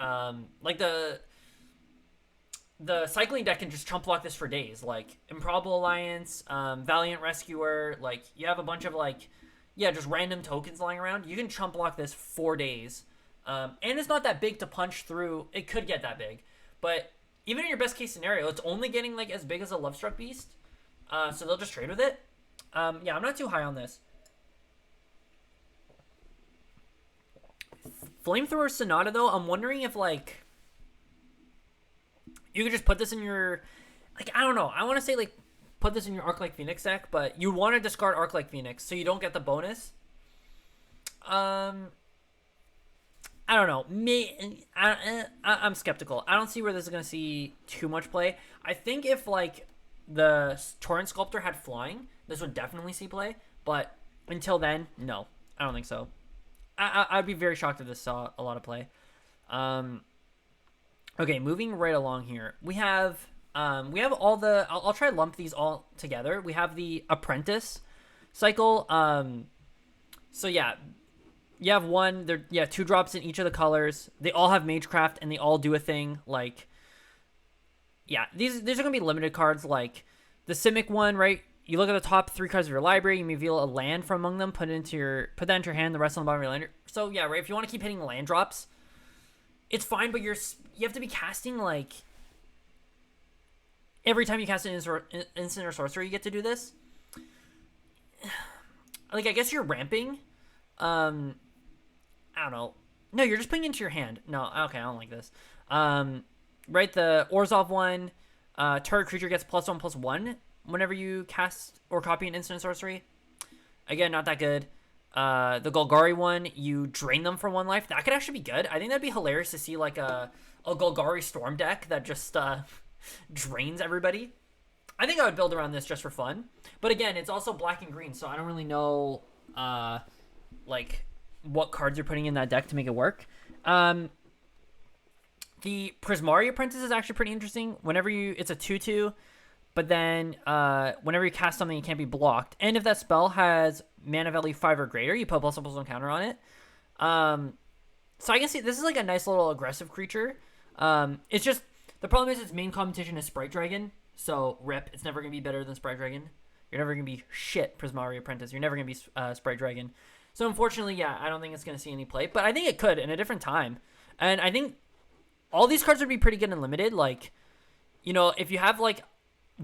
[SPEAKER 1] the cycling deck can just chump block this for days. Like Improbable Alliance, Valiant Rescuer. Like you have a bunch of just random tokens lying around. You can chump block this for days. And it's not that big to punch through. It could get that big. But even in your best case scenario, it's only getting like as big as a Lovestruck Beast. So they'll just trade with it. I'm not too high on this. Flamethrower Sonata, though, I'm wondering if like you could just put this in your, like, I don't know. I want to say like put this in your Arc-like Phoenix deck, but you want to discard Arc-like Phoenix so you don't get the bonus. I don't know. I'm skeptical. I don't see where this is going to see too much play. I think if, like, the Torrent Sculptor had flying, this would definitely see play. But until then, no. I don't think so. I'd be very shocked if this saw a lot of play. Okay, moving right along here. We have all the... I'll try to lump these all together. We have the Apprentice Cycle. So, yeah... You have 2 drops in each of the colors. They all have Magecraft, and they all do a thing. Like, these are going to be limited cards. Like, the Simic one, right? You look at the top 3 cards of your library. You may reveal a land from among them. Put that into your hand. The rest on the bottom of your land. So, right? If you want to keep hitting land drops, it's fine. But you have to be casting, like... Every time you cast an instant or sorcery, you get to do this. Like, I guess you're ramping... I don't know. No, you're just putting it into your hand. No, okay, I don't like this. Right, the Orzhov one, target creature gets +1/+1 whenever you cast or copy an instant sorcery. Again, not that good. The Golgari one, you drain them for 1 life. That could actually be good. I think that'd be hilarious to see like a Golgari Storm deck that just drains everybody. I think I would build around this just for fun. But again, it's also black and green, so I don't really know like what cards you're putting in that deck to make it work. The Prismari Apprentice is actually pretty interesting. It's a 2/2, but then whenever you cast something, it can't be blocked. And if that spell has mana value 5 or greater, you put +1/+1 counter on it. So I guess this is like a nice little aggressive creature. It's just the problem is its main competition is Sprite Dragon. So rip, it's never gonna be better than Sprite Dragon. You're never gonna be shit, Prismari Apprentice. You're never gonna be Sprite Dragon. So unfortunately, yeah, I don't think it's gonna see any play. But I think it could in a different time. And I think all these cards would be pretty good in limited. Like, if you have like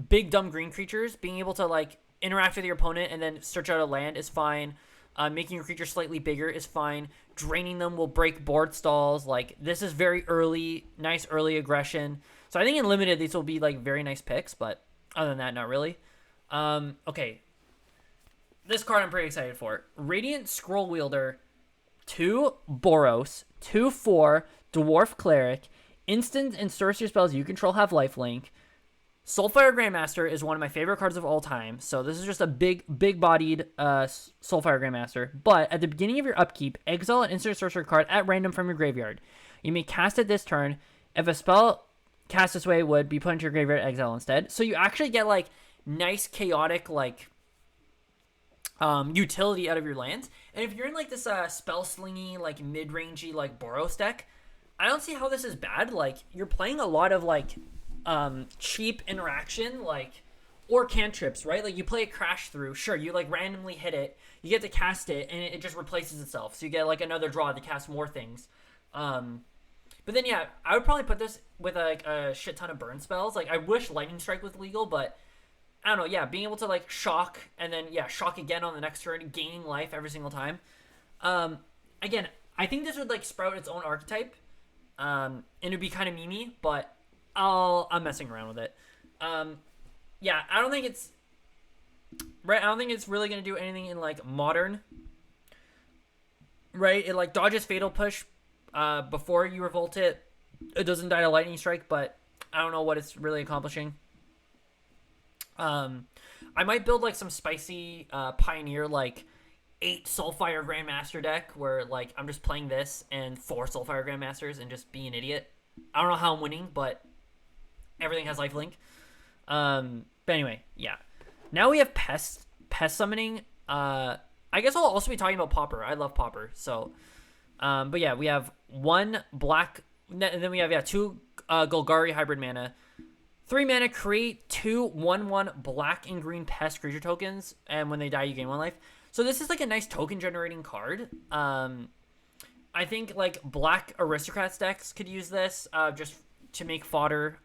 [SPEAKER 1] big dumb green creatures, being able to like interact with your opponent and then search out a land is fine. Making your creature slightly bigger is fine. Draining them will break board stalls. Like, this is very early, nice early aggression. So I think in limited, these will be like very nice picks, but other than that, not really. Okay. This card I'm pretty excited for. Radiant Scroll Wielder, 2 Boros, 2/4 Dwarf Cleric. Instant and sorcery spells you control have lifelink. Soulfire Grandmaster is one of my favorite cards of all time. So this is just a big-bodied Soulfire Grandmaster. But at the beginning of your upkeep, exile an instant sorcerer card at random from your graveyard. You may cast it this turn. If a spell cast this way would be put into your graveyard, exile instead. So you actually get like nice chaotic like utility out of your lands. And if you're in like this spell slingy like mid-rangey like Boros deck, I don't see how this is bad. Like, you're playing a lot of like cheap interaction, like, or cantrips, right? Like, you play a Crash Through, sure, you like randomly hit it, you get to cast it, and it just replaces itself, so you get like another draw to cast more things. But then yeah, I would probably put this with like a shit ton of burn spells. Like, I wish Lightning Strike was legal, but I don't know. Yeah, being able to like shock and then shock again on the next turn, gaining life every single time. Again, I think this would like sprout its own archetype, and it'd be kind of memey, but I'm messing around with it. Yeah, I don't think it's right. I don't think it's really gonna do anything in like modern. Right, it like dodges Fatal Push before you revolt it. It doesn't die to Lightning Strike, but I don't know what it's really accomplishing. I might build like some spicy Pioneer like 8 Soulfire Grandmaster deck where like I'm just playing this and 4 Soulfire Grandmasters and just be an idiot. I don't know how I'm winning, but everything has lifelink. But anyway, yeah. Now we have pest summoning. I guess I'll also be talking about Pauper. I love Pauper. So, but yeah, we have 1 black, and then we have 2 Golgari hybrid mana. 3 mana, create 2 1/1 black and green pest creature tokens, and when they die, you gain 1 life. So this is like a nice token generating card. I think like black aristocrats decks could use this just to make fodder.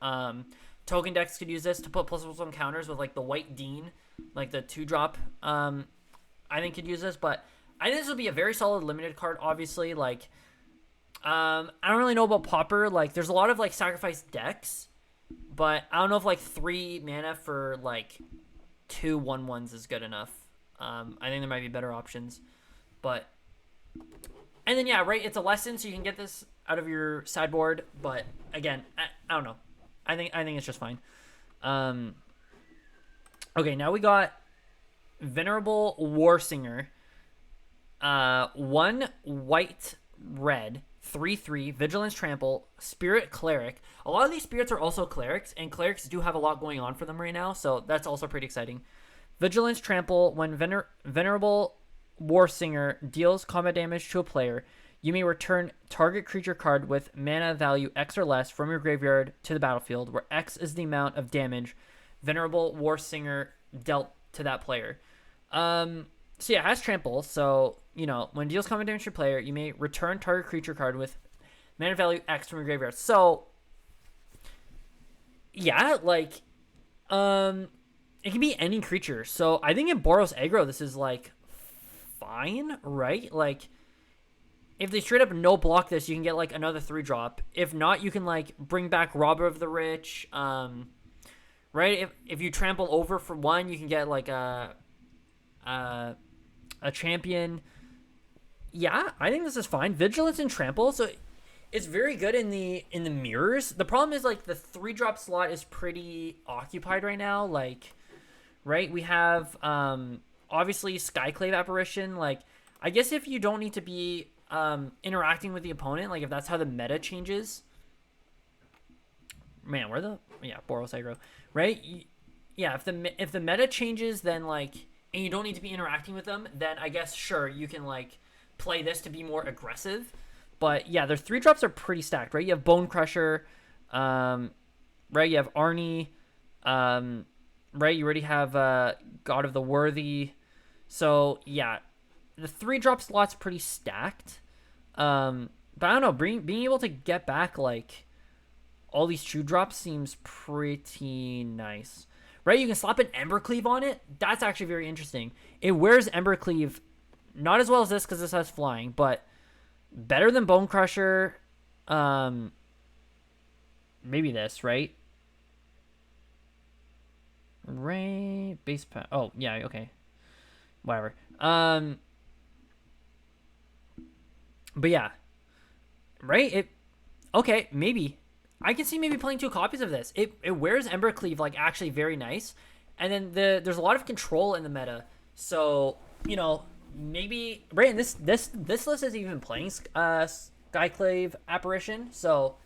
[SPEAKER 1] Token decks could use this to put +1 counters with like the white Dean, like the 2-drop. I think could use this, but I think this would be a very solid limited card. Obviously, like I don't really know about Pauper. Like, there's a lot of like sacrifice decks, but I don't know if like 3 mana for like 2 1/1s is good enough. I think there might be better options, but and then yeah, right. It's a lesson, so you can get this out of your sideboard. But again, I don't know. I think it's just fine. Okay, now we got Venerable War Singer. 1 white red 3/3 Vigilance Trample Spirit Cleric. A lot of these spirits are also clerics, and clerics do have a lot going on for them right now, so that's also pretty exciting. Vigilance Trample. When Venerable War Singer deals combat damage to a player, you may return target creature card with mana value X or less from your graveyard to the battlefield, where X is the amount of damage Venerable War Singer dealt to that player. So yeah, it has Trample, so, when it deals combat damage to a player, you may return target creature card with mana value X from your graveyard. So, yeah, like, it can be any creature. So I think in Boros aggro, this is like fine, right? Like, if they straight up no block this, you can get like another 3-drop. If not, you can like bring back Robber of the Rich. Right? If you trample over for 1, you can get like a champion. Yeah, I think this is fine. Vigilance and Trample, so it's very good in the mirrors. The problem is like the 3-drop slot is pretty occupied right now. Like, right, we have obviously Skyclave Apparition. Like, I guess if you don't need to be interacting with the opponent, like if that's how the meta changes. Man, where the Boros aggro, right? Yeah, if the meta changes, then like, and you don't need to be interacting with them, then I guess sure you can like play this to be more aggressive. But yeah, their 3-drops are pretty stacked, right? You have Bone Crusher, right? You have Arnie, right? You already have God of the Worthy. So yeah, the 3-drop slot's pretty stacked. But I don't know, being able to get back like all these 2-drops seems pretty nice, right? You can slap an Ember Cleave on it. That's actually very interesting. It wears Ember Cleave, not as well as this because this has flying, but better than Bone Crusher. Maybe this, right? Right, base pack. Oh yeah, okay, whatever. But yeah, right. Okay, maybe I can see maybe playing 2 copies of this. It wears Ember Cleave like actually very nice, and then there's a lot of control in the meta, so maybe right. And this list is even playing Skyclave Apparition, so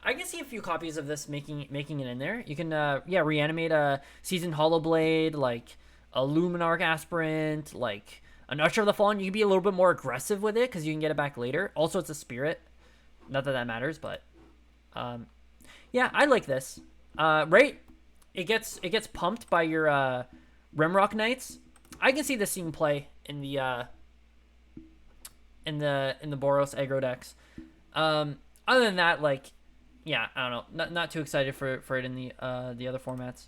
[SPEAKER 1] I can see a few copies of this making it in there. You can reanimate a Seasoned Hollowblade, like a Luminarch Aspirant, like an Usher of the Fallen. You can be a little bit more aggressive with it because you can get it back later. Also, it's a spirit. Not that matters, but yeah, I like this. Right? It gets pumped by your Rimrock Knights. I can see this seeing play in the Boros aggro decks. Other than that, like, yeah, I don't know. Not too excited for it in the other formats.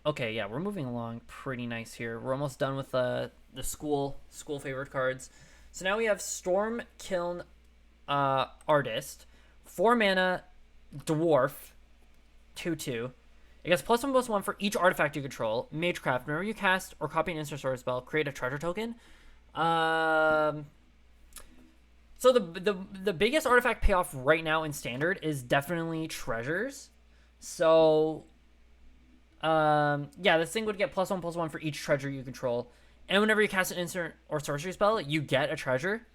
[SPEAKER 1] Okay, yeah, we're moving along pretty nice here. We're almost done with the school favorite cards. So now we have Storm Kiln Artist, 4 mana, Dwarf, 2/2. It gets +1/+1 for each artifact you control. Magecraft, whenever you cast or copy an instant sword spell, create a treasure token. So the biggest artifact payoff right now in Standard is definitely treasures. So yeah, this thing would get +1/+1 for each treasure you control. And whenever you cast an instant or sorcery spell, you get a treasure.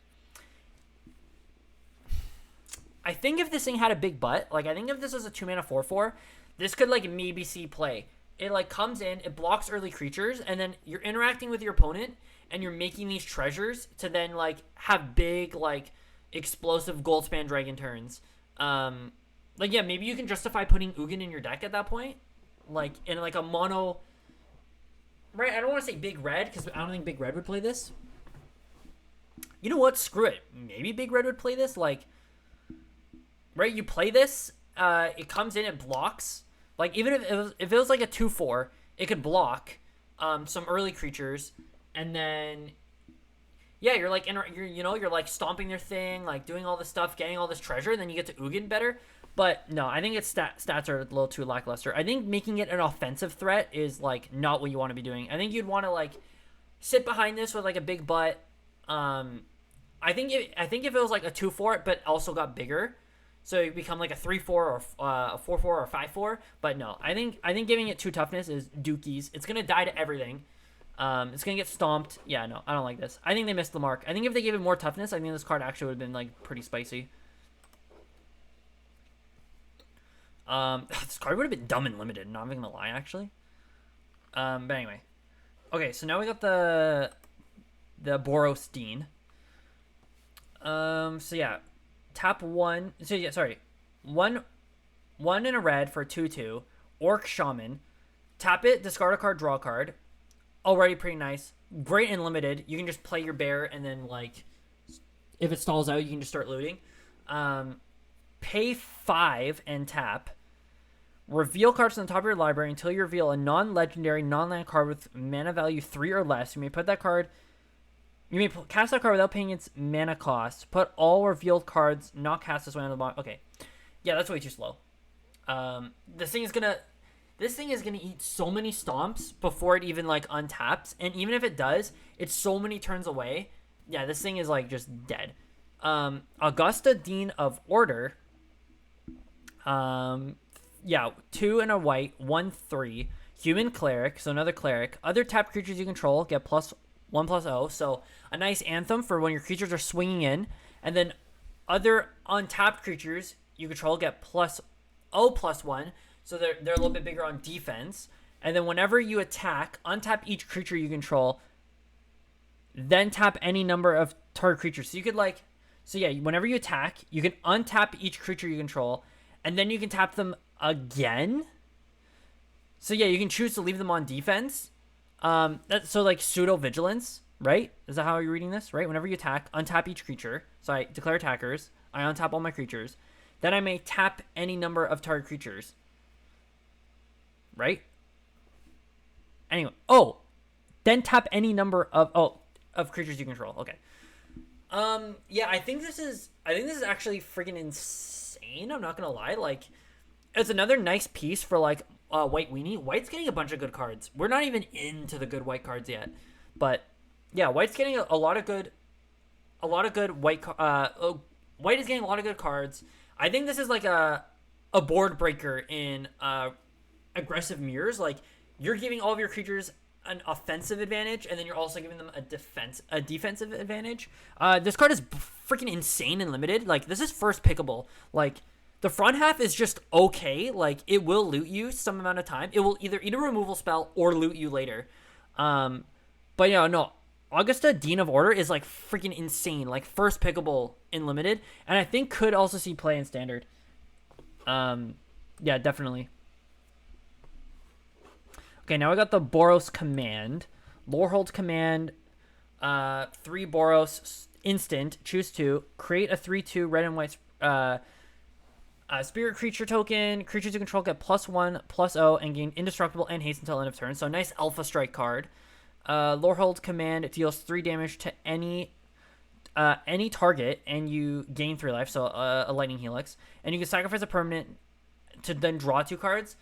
[SPEAKER 1] I think if this thing had a big butt, like I think if this was a 2-mana 4/4, this could like maybe see play. It like comes in, it blocks early creatures, and then you're interacting with your opponent, and you're making these treasures to then like have big like explosive Goldspan Dragon turns. Like yeah, maybe you can justify putting Ugin in your deck at that point, like in like a mono. Right, I don't want to say Big Red because I don't think Big Red would play this. You know what? Screw it. Maybe Big Red would play this. Like, right, you play this. It comes in, it blocks. Like even if it was like a 2/4, it could block some early creatures, and then yeah, you're like you're like stomping their thing, like doing all this stuff, getting all this treasure, and then you get to Ugin better. But no, I think its stats are a little too lackluster. I think making it an offensive threat is like not what you want to be doing. I think you'd want to like sit behind this with like a big butt. I think if it was like a 2/4, but also got bigger, so you become like a 3/4 or a 4/4 or a 5/4. But no, I think giving it 2 toughness is dookies. It's gonna die to everything. It's gonna get stomped. Yeah, no, I don't like this. I think they missed the mark. I think if they gave it more toughness, I think this card actually would have been like pretty spicy. This card would have been dumb and limited. Not even gonna lie, actually. But anyway, okay. So now we got the Boros Dean. So yeah, tap 1. So yeah, sorry, one in a red for 2/2. Orc Shaman. Tap it, discard a card, draw a card. Already pretty nice. Great and limited. You can just play your bear, and then like, if it stalls out, you can just start looting. Pay 5 and tap. Reveal cards on the top of your library until you reveal a non-legendary, non-land card with mana value 3 or less. You may put that card. You may cast that card without paying its mana cost. Put all revealed cards not cast this way on the bottom. Okay, yeah, that's way too slow. This thing is gonna. this thing is going to eat so many stomps before it even like untaps, and even if it does, it's so many turns away. Yeah, this thing is like just dead. Augusta Dean of Order. Yeah, 2 and a white, 1/3. Human Cleric, so another Cleric. Other tapped creatures you control get +1/+0. So a nice anthem for when your creatures are swinging in. And then other untapped creatures you control get +0/+1. So they're a little bit bigger on defense. And then whenever you attack, untap each creature you control. Then tap any number of target creatures. So you could like... So yeah, whenever you attack, you can untap each creature you control. And then you can tap them again. So yeah, you can choose to leave them on defense. That's so like pseudo vigilance, right? Is that how you're reading this, right? Whenever you attack, untap each creature. So I declare attackers. I untap all my creatures. Then I may tap any number of target creatures. Right? Anyway. Oh. Then tap any number of creatures you control. Okay. Yeah, I think this is actually freaking insane. I'm not gonna lie. Like, it's another nice piece for like White Weenie. White's getting a bunch of good cards. We're not even into the good white cards yet, but yeah, White's getting a lot of good white. White is getting a lot of good cards. I think this is like a board breaker in aggressive mirrors. Like, you're giving all of your creatures an offensive advantage, and then you're also giving them a defensive advantage. This card is freaking insane and limited. Like, this is first pickable. Like, the front half is just okay. Like, it will loot you some amount of time. It will either eat a removal spell or loot you later. But yeah, no. Augusta Dean of Order is like freaking insane. Like, first pickable in limited, and I think could also see play in standard. Yeah, definitely. Okay, now I got the Boros Command. Lorehold Command, 3 Boros, instant, choose 2, create a 3/2 red and white spirit creature token. Creatures you control get +1/+0 and gain indestructible and haste until end of turn. So nice alpha strike card. Lorehold Command deals 3 damage to any target, and you gain 3 life, so a lightning helix. And you can sacrifice a permanent to then draw 2 cards.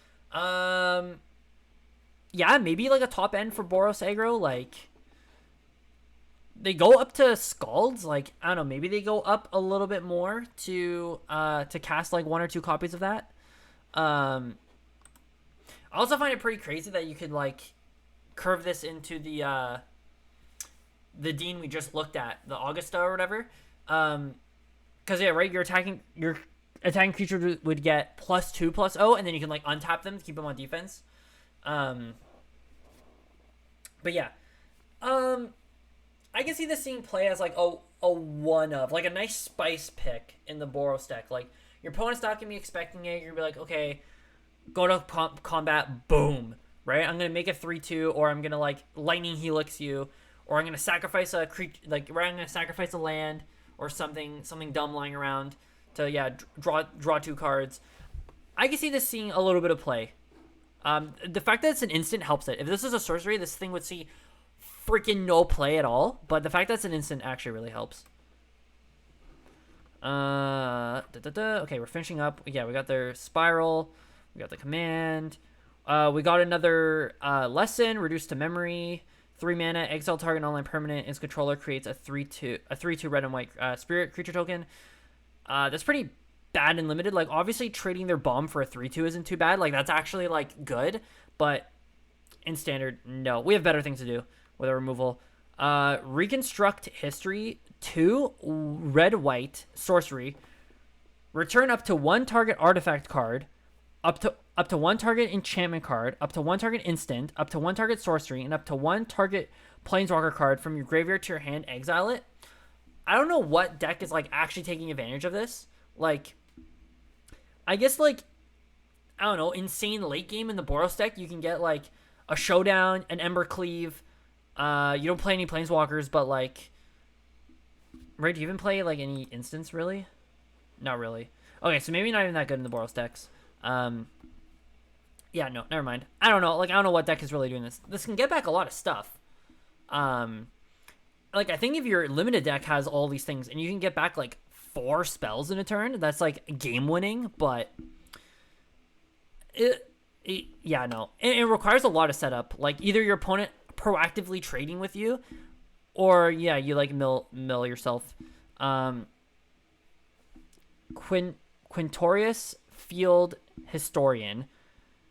[SPEAKER 1] Yeah, maybe like a top end for Boros aggro. Like, they go up to Scalds. Like, I don't know, maybe they go up a little bit more to cast like 1 or 2 copies of that. I also find it pretty crazy that you could like curve this into the Dean we just looked at, the Augusta or whatever. Because yeah, right, your attacking creature would get +2/+0, and then you can like untap them to keep them on defense. But yeah, I can see this seeing play as like a one of, like a nice spice pick in the Boros deck. Like, your opponent's not gonna be expecting it. You're gonna be like, okay, go to combat, boom, right? I'm gonna make a 3/2, or I'm gonna like lightning helix you, or I'm gonna sacrifice a creature, like, right, I'm gonna sacrifice a land or something dumb lying around to draw 2 cards. I can see this seeing a little bit of play. The fact that it's an instant helps it. If this is a sorcery, this thing would see freaking no play at all. But the fact that it's an instant actually really helps. Okay, we're finishing up. Yeah, we got their Spiral. We got the Command. We got another lesson, reduced to memory. 3 mana, exile target online permanent. Its controller creates a 3/2 red and white spirit creature token. That's pretty bad and limited. Like, obviously trading their bomb for a 3/2 isn't too bad. Like, that's actually like good, but in standard, no, we have better things to do with a removal. Reconstruct History, 2 red white sorcery. Return up to 1 target artifact card, up to 1 target enchantment card, up to 1 target instant, up to 1 target sorcery, and up to 1 target planeswalker card from your graveyard to your hand. Exile it. I don't know what deck is like actually taking advantage of this. Like, I guess, like, I don't know, insane late game in the Boros deck, you can get, like, a Showdown, an Ember Cleave. You don't play any Planeswalkers, but, like, right, do you even play, like, any instants, really? Not really. Okay, so maybe not even that good in the Boros decks. Yeah, no, never mind. I don't know, like, I don't know what deck is really doing this. This can get back a lot of stuff. Like, I think if your limited deck has all these things, and you can get back, like, 4 spells in a turn, that's like game winning. But Yeah, no. It requires a lot of setup. Like, either your opponent proactively trading with you, or, yeah, you, like, mill yourself. Quintorius Field Historian.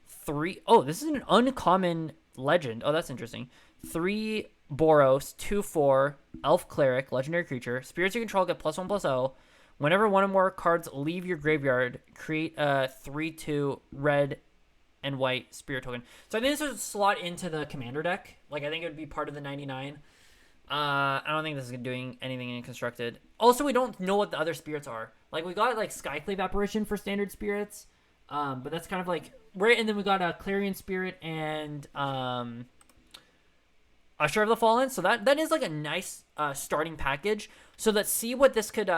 [SPEAKER 1] 3... Oh, this is an uncommon legend. Oh, that's interesting. 3 Boros, 2/4, Elf Cleric, legendary creature. Spirits you control get +1/+0. Whenever one or more cards leave your graveyard, create a 3/2 red and white spirit token. So I think this would slot into the commander deck. Like, I think it would be part of the 99. I don't think this is doing anything in constructed. Also, we don't know what the other spirits are. Like, we got, like, Skyclave Apparition for standard spirits. But that's kind of like... Right, and then we got a Clarion Spirit and Usher of the Fallen. So that is, like, a nice starting package. So let's see what this could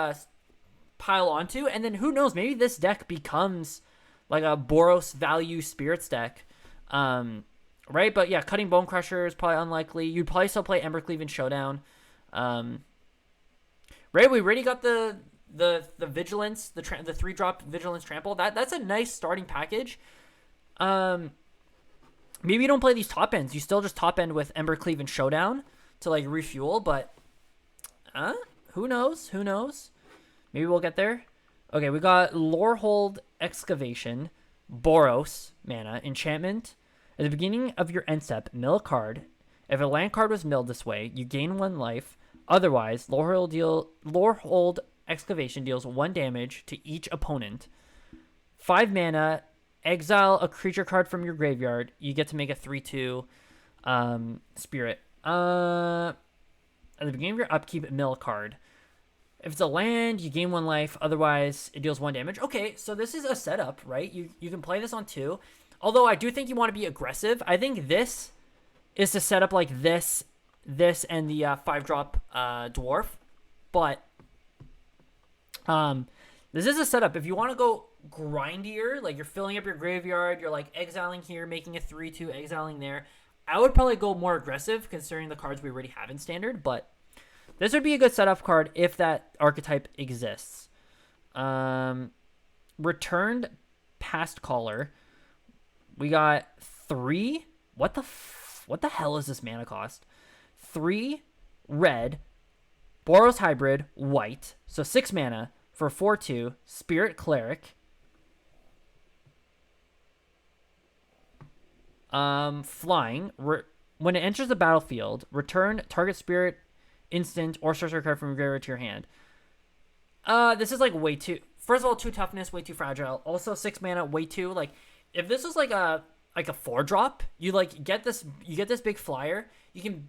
[SPEAKER 1] pile onto. And then who knows, maybe this deck becomes... like a Boros value spirits deck. Right? But yeah, Cutting Bone Crusher is probably unlikely. You'd probably still play Ember Cleave in Showdown. Right? We already got the Vigilance, the 3-drop Vigilance Trample. That's a nice starting package. Maybe you don't play these top ends. You still just top end with Ember Cleave and Showdown to, like, refuel. But who knows? Who knows? Maybe we'll get there. Okay, we got Lorehold Excavation, Boros, mana, enchantment. At the beginning of your end step, mill a card. If a land card was milled this way, you gain 1 life. Otherwise, Lorehold Excavation deals 1 damage to each opponent. 5 mana, exile a creature card from your graveyard. You get to make a 3/2 spirit. At the beginning of your upkeep, mill a card. If it's a land, you gain 1 life. Otherwise, it deals 1 damage. Okay, so this is a setup, right? You can play this on 2. Although I do think you want to be aggressive. I think this is to set up like this, and the 5-drop dwarf. But this is a setup. If you want to go grindier, like you're filling up your graveyard, you're like exiling here, making a 3/2, exiling there. I would probably go more aggressive considering the cards we already have in standard, but this would be a good setup card if that archetype exists. Returned Past Caller. We got 3. What the hell is this mana cost? 3 red, Boros Hybrid, white. So 6 mana for 4/2, Spirit Cleric. Flying. When it enters the battlefield, return target spirit, instant, or sorcery card from your graveyard to your hand. This is like way too... First of all, 2 toughness, way too fragile. Also 6 mana, way too... Like, if this was like a 4-drop, you like get this big flyer, you can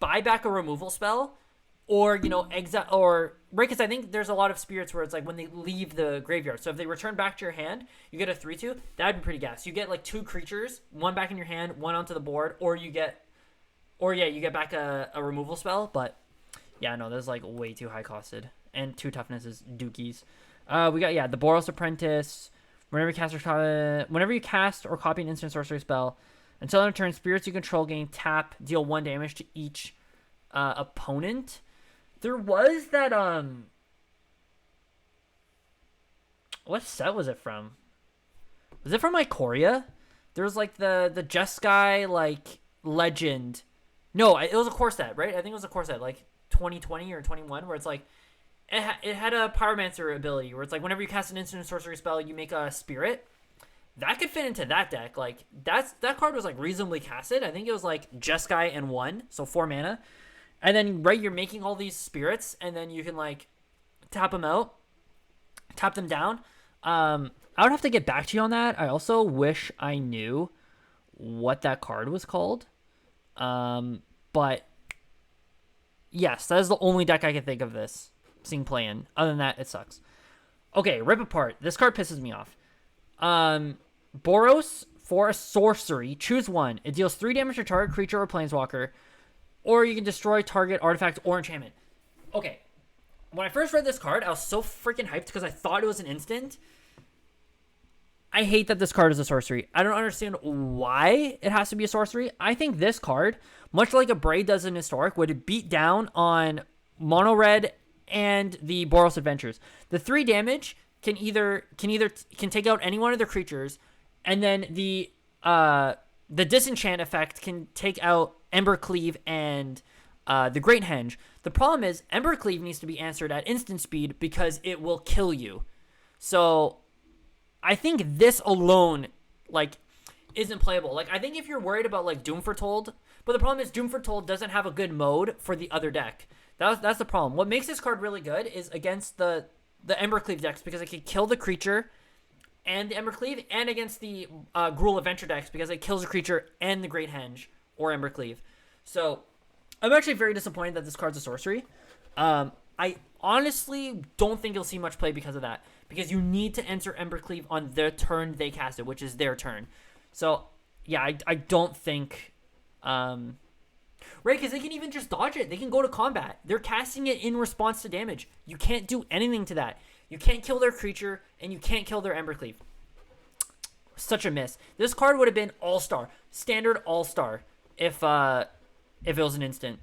[SPEAKER 1] buy back a removal spell, or, you know, exile, or... Right, because I think there's a lot of spirits where it's like when they leave the graveyard. So if they return back to your hand, you get a 3/2. That'd be pretty gas. You get like 2 creatures, 1 back in your hand, 1 onto the board, or you get back a removal spell, but... Yeah, no, that's like way too high costed. And 2 toughness is dookies. We got, yeah, the Boros Apprentice. Whenever you cast or copy an instant sorcery spell, until end of turn, spirits you control gain tap, deal 1 damage to each opponent. There was that, what set was it from? Was it from Ikoria? There was like the Jeskai, like, legend. No, it was a core set, right? I think it was a core set, like 2020 or 21, where it's like, it had a Pyromancer ability where it's like whenever you cast an instant sorcery spell, you make a spirit. That could fit into that deck. Like, that card was like reasonably casted. I think it was like Jeskai and 1, so 4 mana. And then, right, you're making all these spirits, and then you can like tap them out, tap them down. I would have to get back to you on that. I also wish I knew what that card was called. But yes, that is the only deck I can think of this seeing play in. Other than that, it sucks. Okay, Rip Apart. This card pisses me off. Boros for a sorcery. Choose 1. It deals 3 damage to target creature or planeswalker, or you can destroy target artifact or enchantment. Okay, when I first read this card, I was so freaking hyped because I thought it was an instant. I hate that this card is a sorcery. I don't understand why it has to be a sorcery. I think this card, much like a Braid does in Historic, would beat down on Mono Red and the Boros Adventures. The 3 damage can take out any one of their creatures, and then the the disenchant effect can take out Ember Cleave and the Great Henge. The problem is Ember Cleave needs to be answered at instant speed because it will kill you. So I think this alone, like, isn't playable. Like, I think if you're worried about, like, Doom Foretold, but the problem is Doom Foretold doesn't have a good mode for the other deck. That's the problem. What makes this card really good is against the Ember Cleave decks, because it can kill the creature and the Ember Cleave, and against the Gruul Adventure decks, because it kills a creature and the Great Henge or Ember Cleave. So I'm actually very disappointed that this card's a sorcery. I honestly don't think you'll see much play because of that, because you need to enter Ember Cleave on the turn they cast it, which is their turn. So yeah, I don't think right, because they can even just dodge it. They can go to combat. They're casting it in response to damage. You can't do anything to that. You can't kill their creature, and you can't kill their Ember Cleave. Such a miss. This card would have been All-Star. Standard All-Star if it was an instant.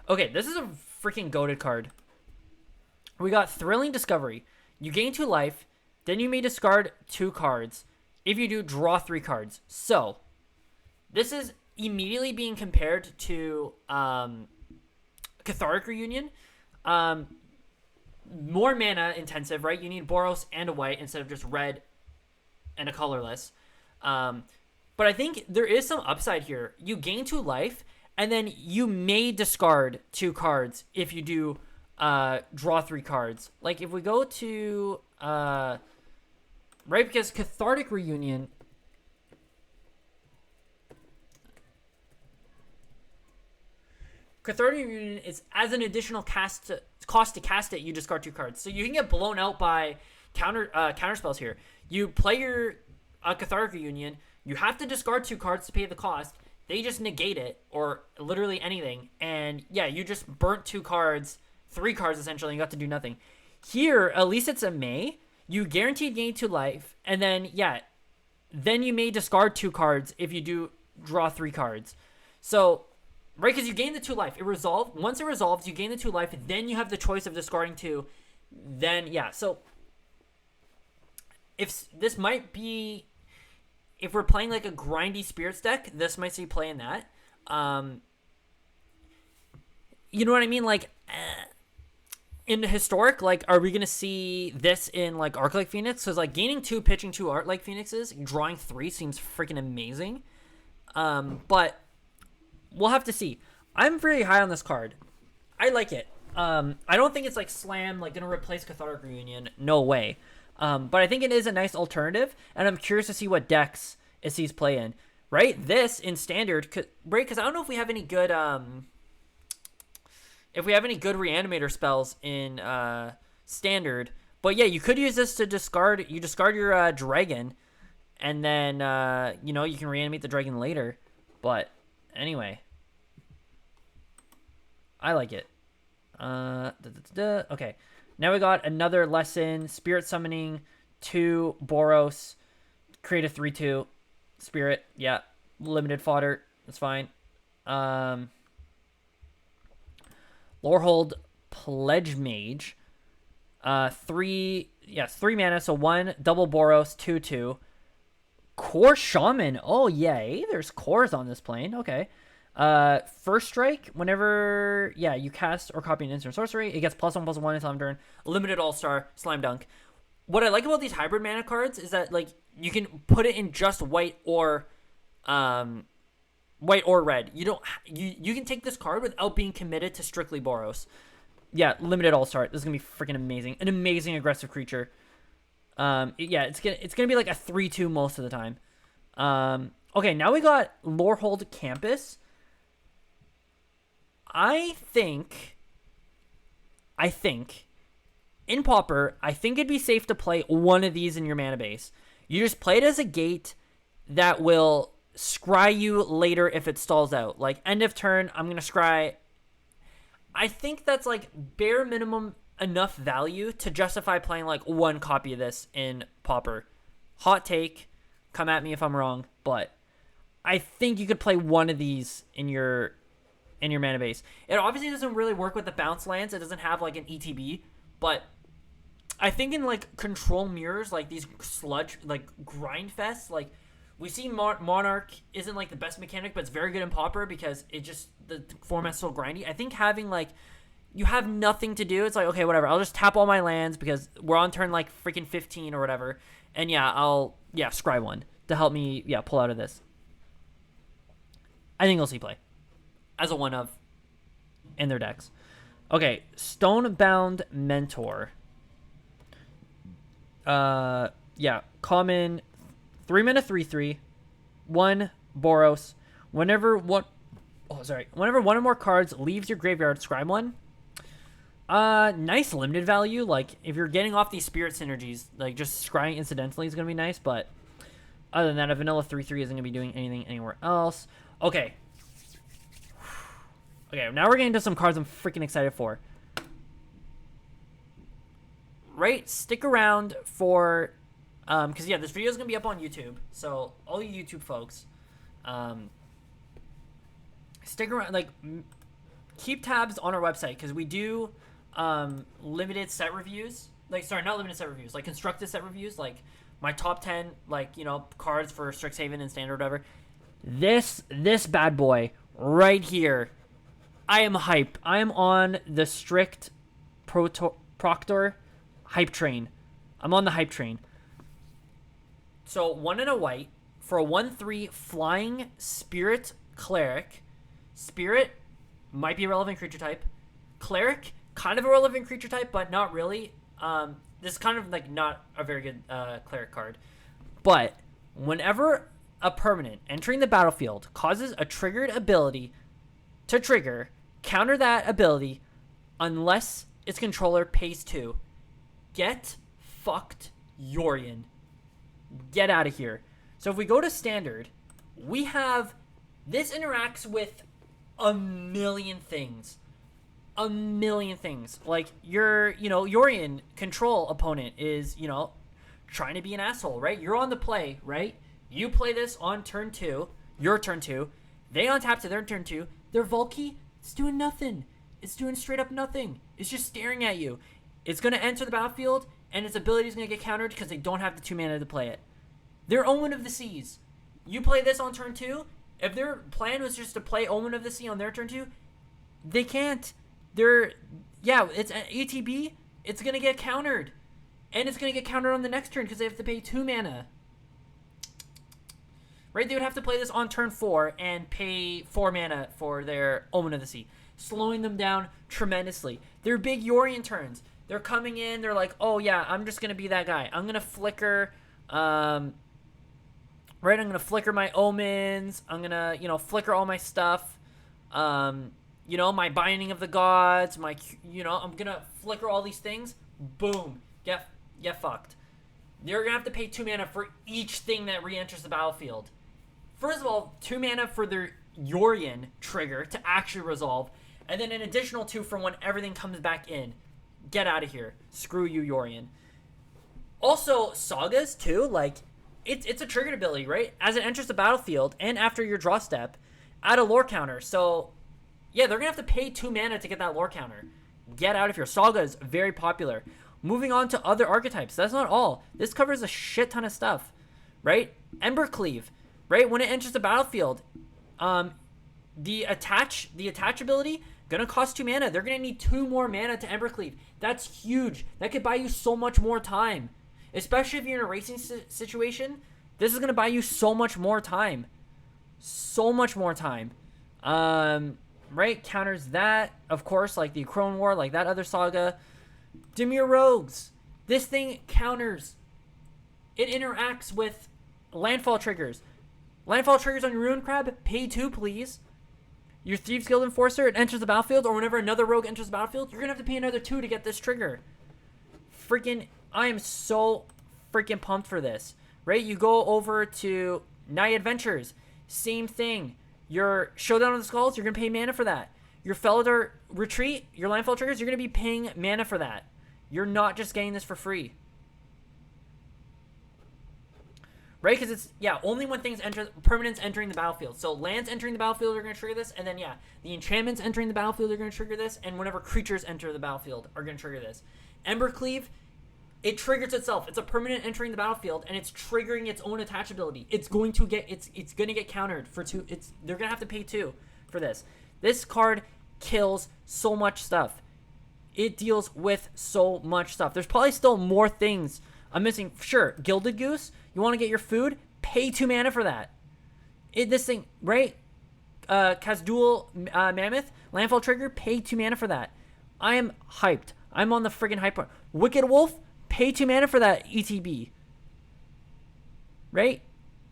[SPEAKER 1] Okay, this is a freaking goated card. We got Thrilling Discovery. You gain 2 life, then you may discard 2 cards. If you do, draw 3 cards. So, this is immediately being compared to Cathartic Reunion. More mana intensive, right? You need Boros and a white instead of just red and a colorless. But I think there is some upside here. You gain 2 life, and then you may discard 2 cards if you do draw 3 cards. Like, if we go to right, because Cathartic Reunion, is as an additional cost to cast it, you discard 2 cards. So you can get blown out by counter spells here. You play your Cathartic Reunion, you have to discard 2 cards to pay the cost. They just negate it, or literally anything, and yeah, you just burnt 2 cards, 3 cards essentially, and you got to do nothing. Here, at least it's a May. You guaranteed gain 2 life, and then yeah, then you may discard 2 cards if you do draw 3 cards. So right, because you gain the 2 life. It resolved. Once it resolves, you gain the 2 life. Then you have the choice of discarding 2. Then, yeah. So, if this might be... If we're playing, like, a grindy Spirits deck, this might see play in that. You know what I mean? Like, in the Historic, like, are we going to see this in, like, Arc-like Phoenix? Because, like, gaining 2, pitching 2 Arc-like Phoenixes, drawing 3 seems freaking amazing. But... we'll have to see. I'm very high on this card. I like it. I don't think it's like slam, like gonna replace Cathartic Reunion. No way. But I think it is a nice alternative, and I'm curious to see what decks it sees play in. Right? This in standard, right? Because I don't know if we have any good reanimator spells in standard. But yeah, you could use this to discard. You discard your dragon, and then you know, you can reanimate the dragon later. But anyway, I like it. Okay, now we got another lesson. Spirit Summoning 2 Boros. Create a 3/2 Spirit. Yeah, limited fodder. That's fine. Lorehold Pledge Mage. 3 mana, so 1 double Boros 2/2. Core Shaman. Oh, yay. There's cores on this plane. Okay. First strike, whenever, yeah, you cast or copy an instant sorcery, it gets +1/+1 until end turn. Limited All-Star, Slam Dunk. What I like about these hybrid mana cards is that, like, you can put it in just white or red. You can take this card without being committed to strictly Boros. Yeah, limited All-Star. This is gonna be freaking amazing. An amazing aggressive creature. Yeah, it's gonna be like a 3/2 most of the time. Okay, now we got Lorehold Campus. I think in Pauper, I think it'd be safe to play one of these in your mana base. You just play it as a gate that will scry you later if it stalls out. Like, end of turn, I'm gonna scry. I think that's like bare minimum enough value to justify playing like one copy of this in Pauper. Hot take, come at me if I'm wrong, but I think you could play one of these in your mana base. It obviously doesn't really work with the bounce lands. It doesn't have like an ETB, but I think in like control mirrors, like these sludge, like grind fests, like We see Monarch isn't like the best mechanic, but it's very good in Pauper because it just the format's so grindy. I think having like you have nothing to do. It's like, okay, whatever. I'll just tap all my lands because we're on turn like freaking 15 or whatever. And yeah, I'll scry one to help me pull out of this. I think you'll see play as a one of in their decks. Okay, Stonebound Mentor. Common 3-mana 3/3, 1 Boros. Whenever one or more cards leaves your graveyard, scry one. Nice limited value. Like if you're getting off these spirit synergies, like just scrying incidentally is gonna be nice. But other than that, a vanilla 3/3 isn't gonna be doing anything anywhere else. Okay. Okay, now we're getting to some cards I'm freaking excited for. Right, stick around for, because this video is gonna be up on YouTube. So all you YouTube folks, stick around. Like, keep tabs on our website because we do limited set reviews. Like, sorry, not limited set reviews. Like constructed set reviews. Like my top 10, cards for Strixhaven and Standard, whatever. This bad boy right here. I am hype. I am on the strict Proctor hype train. I'm on the hype train. So 1 and a white for a 1/3 flying spirit cleric. Spirit might be a relevant creature type. Cleric, kind of a relevant creature type, but not really. This is kind of like not a very good cleric card. But whenever a permanent entering the battlefield causes a triggered ability to trigger, counter that ability unless its controller pays 2. Get fucked, Yorion. Get out of here. So if we go to Standard, we have... This interacts with a million things. A million things. Like, your, Yorion control opponent is, trying to be an asshole, right? You're on the play, right? You play this on turn 2. Your turn 2. They untap to their turn 2. Their Volkey, it's doing nothing. It's doing straight up nothing. It's just staring at you. It's going to enter the battlefield, and its ability is going to get countered because they don't have the 2 mana to play it. They're Omen of the Seas. You play this on turn 2. If their plan was just to play Omen of the Sea on their turn 2, they can't. It's an ATB. It's going to get countered. And it's going to get countered on the next turn because they have to pay 2 mana. Right? They would have to play this on turn 4 and pay 4 mana for their Omen of the Sea, slowing them down tremendously. They're big Yorion turns. They're coming in. They're like, oh, yeah, I'm just going to be that guy. I'm going to flicker, I'm going to flicker my omens. I'm going to, flicker all my stuff. My Binding of the Gods. I'm going to flicker all these things. Boom. Get fucked. They're going to have to pay 2 mana for each thing that re-enters the battlefield. First of all, 2 mana for their Yorion trigger to actually resolve. And then an additional 2 for when everything comes back in. Get out of here. Screw you, Yorion. Also, Sagas, too. Like, it's a triggered ability, right? As it enters the battlefield and after your draw step, add a lore counter. So, yeah, they're going to have to pay 2 mana to get that lore counter. Get out of here. Saga is very popular. Moving on to other archetypes. That's not all. This covers a shit ton of stuff, right? Ember Cleave, right? When it enters the battlefield, the attach ability gonna cost 2 mana. They're gonna need 2 more mana to Ember Cleave. That's huge. That could buy you so much more time, especially if you're in a racing situation. This is gonna buy you so much more time. So much more time. Right? Counters that, of course, like the Crone War, like that other saga. Dimir Rogues. This thing counters. It interacts with landfall triggers. Landfall triggers on your Ruin Crab, pay 2, please. Your Thieves Guild Enforcer, it enters the battlefield, or whenever another rogue enters the battlefield, you're going to have to pay another 2 to get this trigger. I am so freaking pumped for this. Right? You go over to Night Adventures, same thing. Your Showdown of the Skulls, you're going to pay mana for that. Your Felidar Retreat, your landfall triggers, you're going to be paying mana for that. You're not just getting this for free. Right? Because it's, only when things enter, permanents entering the battlefield. So lands entering the battlefield are going to trigger this. And then, the enchantments entering the battlefield are going to trigger this. And whenever creatures enter the battlefield are going to trigger this. Ember Cleave, It triggers itself. It's a permanent entering the battlefield, and it's triggering its own attach ability. It's going to get countered for 2. They're gonna have to pay 2 for this. This card kills so much stuff. It deals with so much stuff. There's probably still more things I'm missing. Sure, Gilded Goose. You want to get your food? Pay 2 mana for that. This thing, right? Khaz'dul Mammoth, Landfall Trigger, pay 2 mana for that. I am hyped. I'm on the friggin' hype part. Wicked Wolf, pay 2 mana for that ETB. Right?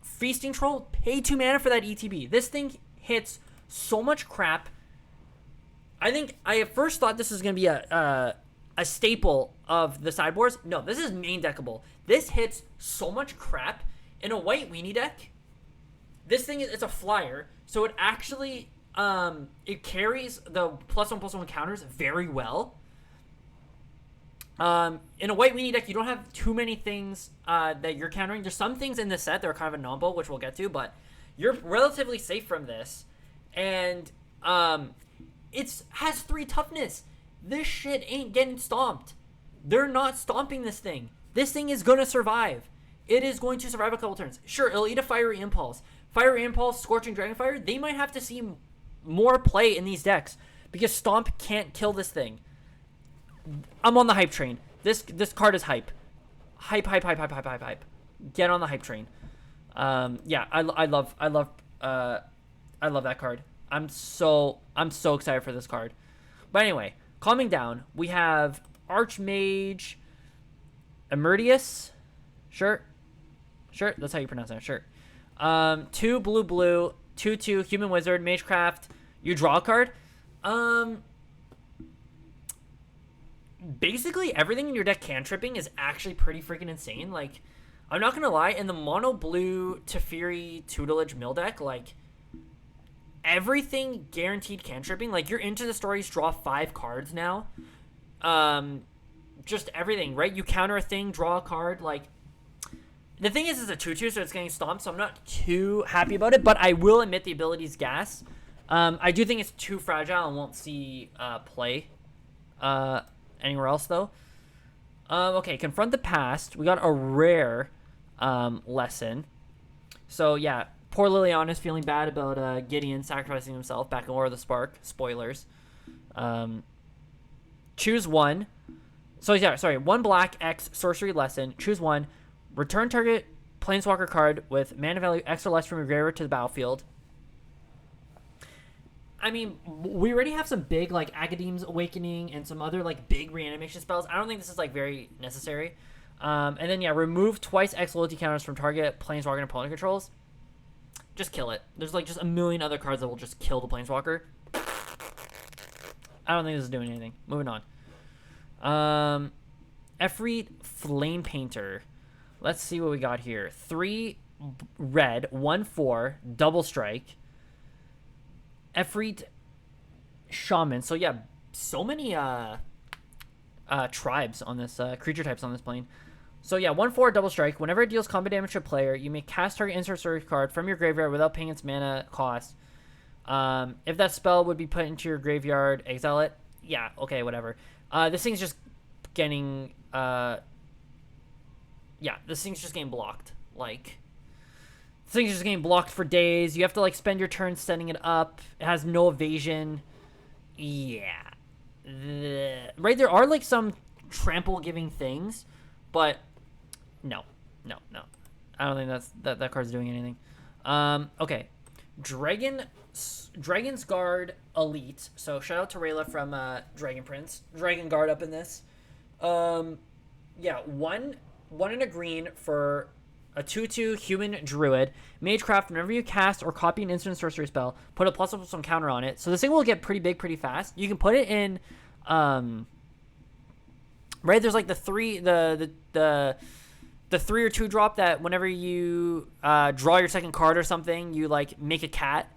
[SPEAKER 1] Feasting Troll, pay 2 mana for that ETB. This thing hits so much crap. I think I at first thought this was going to be a staple of the sideboards. No, this is main deckable. This hits so much crap. In a white weenie deck, this thing it's a flyer, so it actually it carries the +1/+1 counters very well. In a white weenie deck, you don't have too many things that you're countering. There's some things in this set that are kind of a non-bo, which we'll get to, but you're relatively safe from this. And it has 3 toughness. This shit ain't getting stomped. They're not stomping this thing. This thing is going to survive. It is going to survive a couple turns. Sure, it'll eat a Fiery Impulse. Fiery Impulse, Scorching Dragonfire, they might have to see more play in these decks because Stomp can't kill this thing. I'm on the hype train. This card is hype. Hype. Get on the hype train. Yeah, I love that card. I'm so excited for this card. But anyway, calming down, we have Archmage Emerdius. Sure, that's how you pronounce that. Sure. 2 blue, 2/2 Human Wizard, Magecraft. You draw a card. Basically everything in your deck cantripping is actually pretty freaking insane. Like, I'm not gonna lie, in the mono blue Teferi tutelage mill deck, like, everything guaranteed cantripping. Like, you're into the stories, draw 5 cards now. Just everything, right? You counter a thing, draw a card. Like, the thing is, it's a 2/2, so it's getting stomped, so I'm not too happy about it, but I will admit the ability's gas. I do think it's too fragile and won't see play anywhere else, though. Okay, Confront the Past. We got a rare lesson. So, yeah, poor Liliana's feeling bad about Gideon sacrificing himself back in War of the Spark. Spoilers. Choose one. So, yeah, sorry. 1 black, X, Sorcery Lesson. Choose one. Return target Planeswalker card with mana value X or less from your graveyard to the battlefield. I mean, we already have some big, like, Academ's Awakening and some other, like, big reanimation spells. I don't think this is, like, very necessary. And then, yeah, remove twice X loyalty counters from target Planeswalker and opponent controls. Just kill it. There's, like, just a million other cards that will just kill the Planeswalker. I don't think this is doing anything. Moving on. Efreet Flame Painter. Let's see what we got here. 3 red, 1/4, double strike. Efreet Shaman. So yeah, so many tribes on this, creature types on this plane. So yeah, 1/4 double strike. Whenever it deals combat damage to a player, you may cast target insert search card from your graveyard without paying its mana cost. If that spell would be put into your graveyard, exile it. Yeah, okay, whatever. This thing's just getting this thing's just getting blocked. Like, this thing's just getting blocked for days. You have to, like, spend your turn setting it up. It has no evasion. Yeah. Right, there are, like, some trample-giving things, but no. I don't think that card's doing anything. Okay. Dragon's Guard Elite. So, shout out to Rayla from Dragon Prince. Dragon Guard up in this. Yeah, one and a green for a 2/2 human druid. Magecraft, whenever you cast or copy an instant sorcery spell, put a +1/+1 counter on it. So this thing will get pretty big pretty fast. You can put it in, right? There's like the 3 or 2 drop that whenever you draw your second card or something, you like make a cat.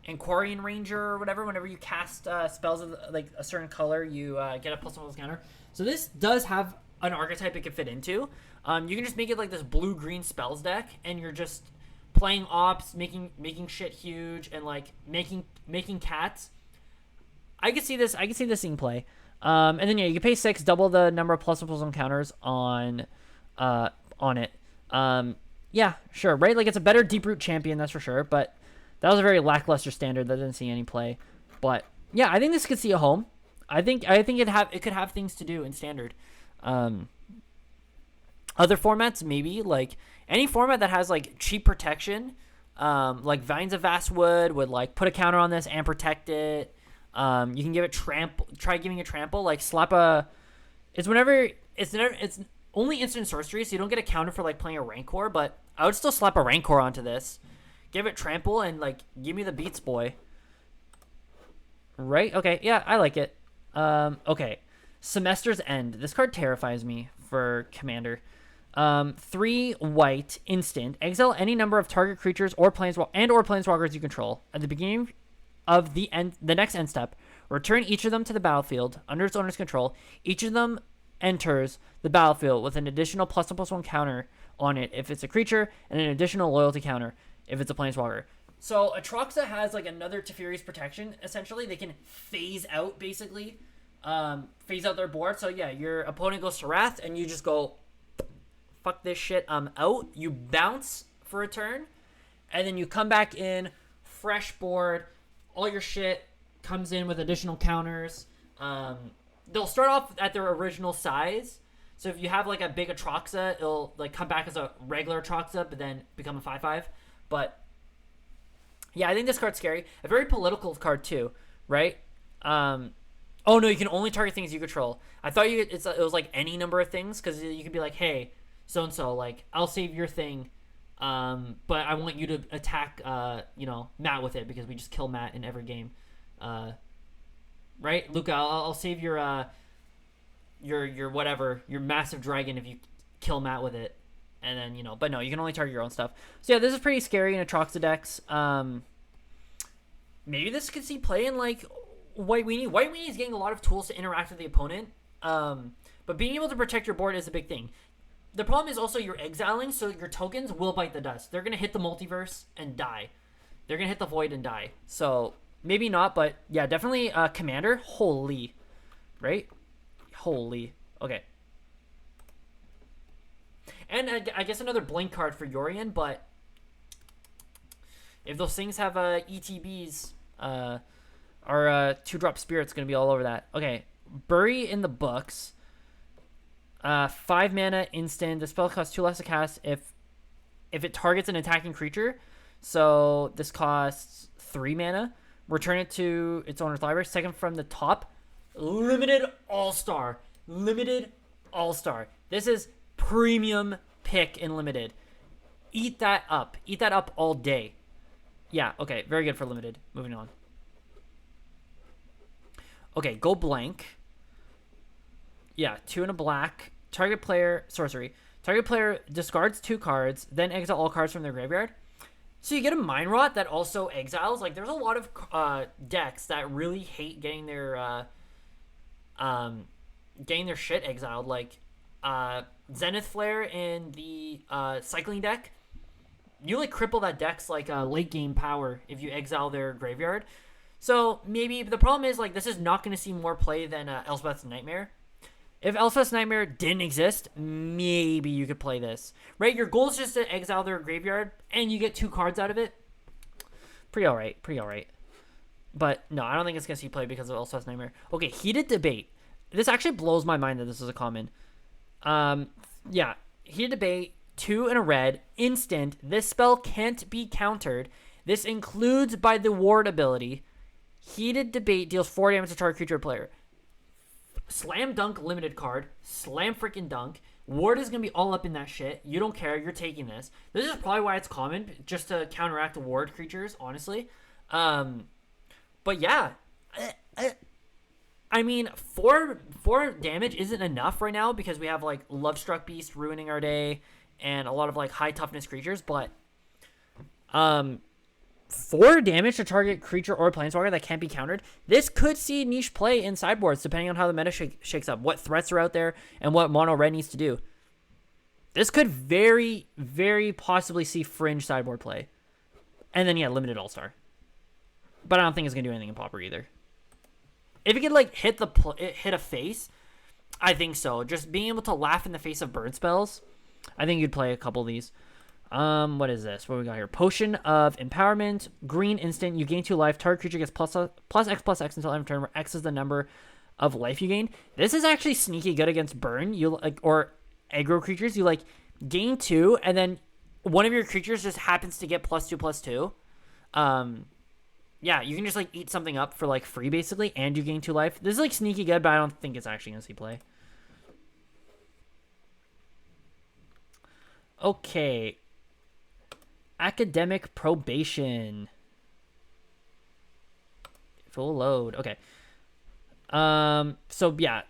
[SPEAKER 1] Inquarian Ranger or whatever. Whenever you cast spells of like a certain color, you get a +1/+1 counter. So this does have an archetype it can fit into. You can just make it like this blue-green spells deck, and you're just playing ops, making shit huge, and like making cats. I could see this. I could see this thing play. And then yeah, you can pay 6, double the number of +1/+1 counters on it. Yeah, sure, right? Like it's a better deep root champion, that's for sure. But that was a very lackluster standard that didn't see any play. But yeah, I think this could see a home. I think it could have things to do in standard. Other formats maybe, like any format that has like cheap protection, like Vines of Vastwood would like put a counter on this and protect it. You can give it trample. Try giving it trample. Like slap a. It's only instant sorcery, so you don't get a counter for like playing a Rancor. But I would still slap a Rancor onto this, give it trample, and like give me the beats, boy. Right? Okay. Yeah, I like it. Okay. Semester's End. This card terrifies me for Commander. 3 white instant. Exile any number of target creatures or planeswalkers you control at the beginning of the next end step. Return each of them to the battlefield under its owner's control. Each of them enters the battlefield with an additional +1/+1 counter on it if it's a creature, and an additional loyalty counter if it's a planeswalker. So Atraxa has like another Teferi's protection. Essentially, they can phase out basically, phase out their board. So yeah, your opponent goes to Wrath, and you just go, fuck this shit, I'm out. You bounce for a turn, and then you come back in, fresh board. All your shit comes in with additional counters. They'll start off at their original size. So if you have like a big Atraxa, it'll like come back as a regular Atraxa, but then become a 5/5. But yeah, I think this card's scary. A very political card too, right? Oh no, you can only target things you control. I thought it was like any number of things, because you could be like, hey, so and so, like I'll save your thing, but I want you to attack, Matt with it, because we just kill Matt in every game, right? Luca, I'll save your whatever, your massive dragon if you kill Matt with it. And then, but no, you can only target your own stuff. So yeah, this is pretty scary in Atraxa decks. Maybe this could see play in like White Weenie. White Weenie is getting a lot of tools to interact with the opponent. But being able to protect your board is a big thing. The problem is also you're exiling, so your tokens will bite the dust. They're going to hit the multiverse and die. They're going to hit the void and die. So maybe not, but yeah, definitely Commander. Holy. Right? Holy. Okay. And I guess another blink card for Yorion, but if those things have ETBs, our 2-drop Spirit's going to be all over that. Okay, Bury in the Books. 5 mana instant. The spell costs 2 less to cast if it targets an attacking creature. So this costs 3 mana. Return it to its owner's library. Second from the top. Limited All-Star. Limited All-Star. This is premium pick in Limited. Eat that up. Eat that up all day. Yeah, okay. Very good for Limited. Moving on. Okay, go blank. Yeah, 2 and a black. Target player, sorcery. Target player discards 2 cards, then exile all cards from their graveyard. So you get a Mind Rot that also exiles. Like, there's a lot of decks that really hate getting their shit exiled. Like, Zenith Flare in the cycling deck. You, like, cripple that deck's, like, late game power if you exile their graveyard. So, maybe, but the problem is, like, this is not going to see more play than Elspeth's Nightmare. If Elspeth's Nightmare didn't exist, maybe you could play this. Right? Your goal is just to exile their graveyard, and you get 2 cards out of it. Pretty alright. Pretty alright. But, no, I don't think it's going to see play because of Elspeth's Nightmare. Okay, Heated Debate. This actually blows my mind that this is a common. Yeah. Heated Debate, 2 and a red, instant. This spell can't be countered. This includes by the ward ability. Heated Debate deals 4 damage to target creature or player. Slam dunk limited card. Slam freaking dunk. Ward is going to be all up in that shit. You don't care. You're taking this. This is probably why it's common, just to counteract the ward creatures, honestly. But yeah. I mean, 4 damage isn't enough right now because we have, like, Lovestruck Beast ruining our day and a lot of, like, high toughness creatures, but 4 damage to target creature or planeswalker that can't be countered. This could see niche play in sideboards depending on how the meta shakes up, what threats are out there, and what mono red needs to do. This could very, very possibly see fringe sideboard play. And then, yeah, limited all-star. But I don't think it's going to do anything in Pauper either. If it could like hit a face, I think so. Just being able to laugh in the face of bird spells, I think you'd play a couple of these. What is this? What we got here? Potion of Empowerment. Green instant. You gain 2 life. Target creature gets plus X until end of turn, where X is the number of life you gain. This is actually sneaky good against burn. You like or aggro creatures. You like gain 2, and then one of your creatures just happens to get +2/+2. Yeah, you can just like eat something up for like free basically, and you gain 2 life. This is like sneaky good, but I don't think it's actually gonna see play. Okay. Academic Probation. Full load. Okay. So yeah.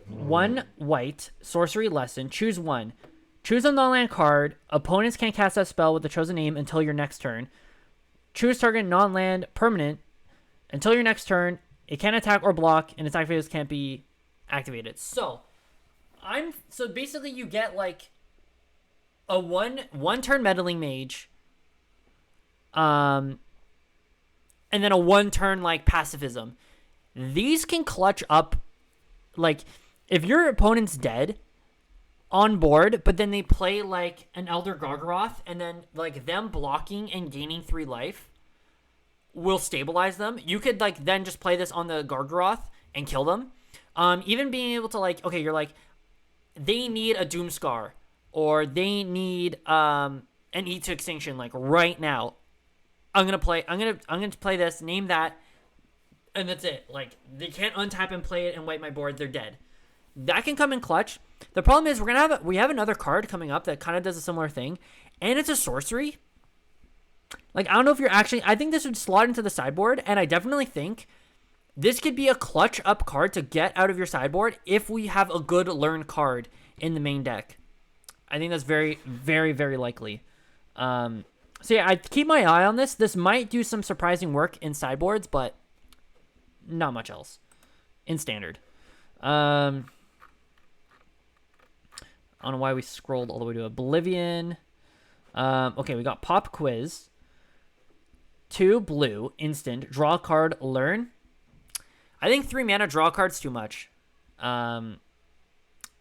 [SPEAKER 1] 1 white. Sorcery Lesson. Choose 1. Choose a non-land card. Opponents can't cast that spell with the chosen name until your next turn. Choose target non-land permanent until your next turn. It can't attack or block, and its activators can't be activated. So basically you get like a one turn meddling mage, and then a 1 turn like pacifism. These can clutch up, like if your opponent's dead on board, but then they play like an Elder Gargaroth, and then like them blocking and gaining 3 life will stabilize them. You could like then just play this on the Gargaroth and kill them. Even being able to like, okay, you're like, they need a Doomscar, or they need an Eat to Extinction like right now. I'm gonna play this, name that, and that's it. Like they can't untap and play it and wipe my board. They're dead. That can come in clutch. The problem is we have another card coming up that kind of does a similar thing, and it's a sorcery. Like I don't know if you're actually. I think this would slot into the sideboard, and I definitely think this could be a clutch up card to get out of your sideboard if we have a good learn card in the main deck. I think that's very, very, very likely. So yeah, I keep my eye on this. This might do some surprising work in sideboards, but not much else in standard. I don't know why we scrolled all the way to Oblivion. Okay, we got Pop Quiz. 2 blue, instant, draw a card, learn. I think 3 mana, draw a card's too much. I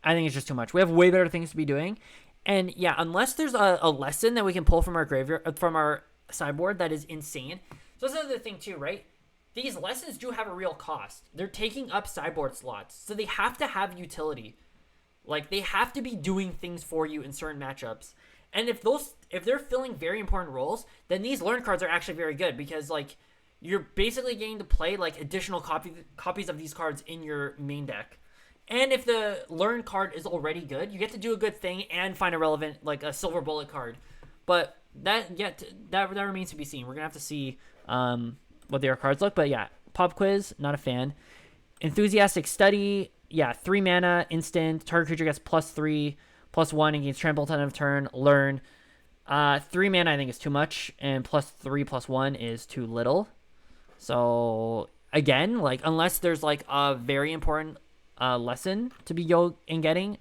[SPEAKER 1] think it's just too much. We have way better things to be doing. And yeah, unless there's a lesson that we can pull from our graveyard, from our sideboard that is insane. So that's another thing too, right? These lessons do have a real cost. They're taking up sideboard slots, so they have to have utility. Like they have to be doing things for you in certain matchups. And if they're filling very important roles, then these learn cards are actually very good, because like you're basically getting to play like additional copies of these cards in your main deck. And if the learn card is already good, you get to do a good thing and find a relevant, like a silver bullet card. But that remains to be seen. We're gonna have to see what their cards look. But yeah, Pop Quiz, not a fan. Enthusiastic Study, yeah, 3 mana, instant. Target creature gets +3/+1 against trample at end of turn. Learn. 3 mana I think is too much, and +3/+1 is too little. So again, like unless there's like a very important lesson to be getting,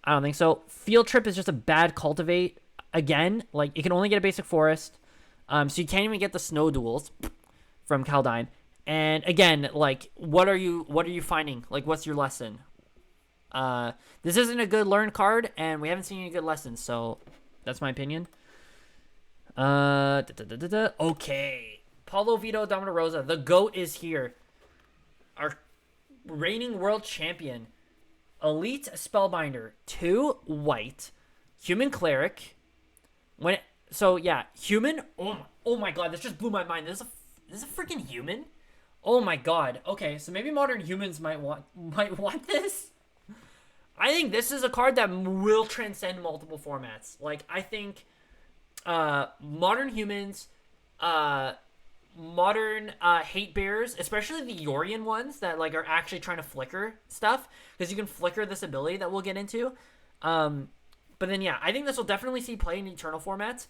[SPEAKER 1] I don't think so. Field Trip is just a bad cultivate. Again, like it can only get a basic forest, so you can't even get the snow duels from Kaldheim. And again, like what are you finding? Like what's your lesson? This isn't a good learn card, and we haven't seen any good lessons, so that's my opinion. Okay, Paulo Vito Domino Rosa, the GOAT is here. Our reigning world champion. Elite Spellbinder, 2 white, human cleric. Human. Oh my god, this just blew my mind. This is a freaking human. Oh my god. Okay, so maybe modern humans might want this. I think this is a card that will transcend multiple formats. Like I think modern humans, modern hate bears, especially the Yorian ones that like are actually trying to flicker stuff, because you can flicker this ability that we'll get into. But then yeah, I think this will definitely see play in Eternal formats.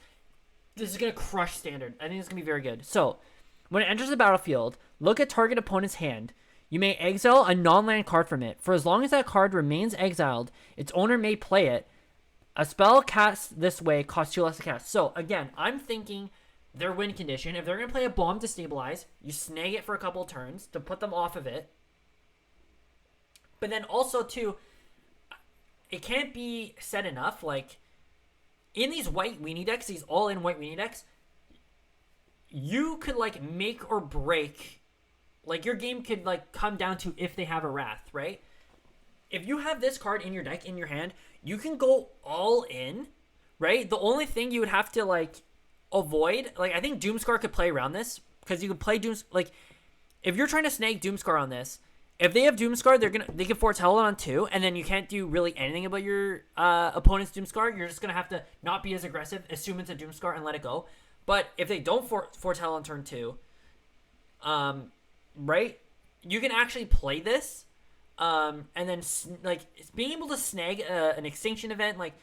[SPEAKER 1] This is gonna crush standard. I think it's gonna be very good. So when it enters the battlefield, look at target opponent's hand. You may exile a non-land card from it. For as long as that card remains exiled, its owner may play it. A spell cast this way costs 2 less to cast. So again, I'm thinking their win condition. If they're going to play a bomb to stabilize, you snag it for a couple turns to put them off of it. But then also, too, it can't be said enough, like, in these white weenie decks, these all-in white weenie decks, you could, like, make or break, like, your game could, like, come down to if they have a Wrath, right? If you have this card in your deck, in your hand, you can go all in, right? The only thing you would have to, like, avoid, like, I think Doomscar could play around this, because you could play like, if you're trying to snag Doomscar on this, if they have Doomscar, they can foretell it on 2, and then you can't do really anything about your opponent's Doomscar. You're just gonna have to not be as aggressive, assume it's a Doomscar, and let it go. But if they don't foretell on turn 2, right, you can actually play this, and then like being able to snag an extinction event, like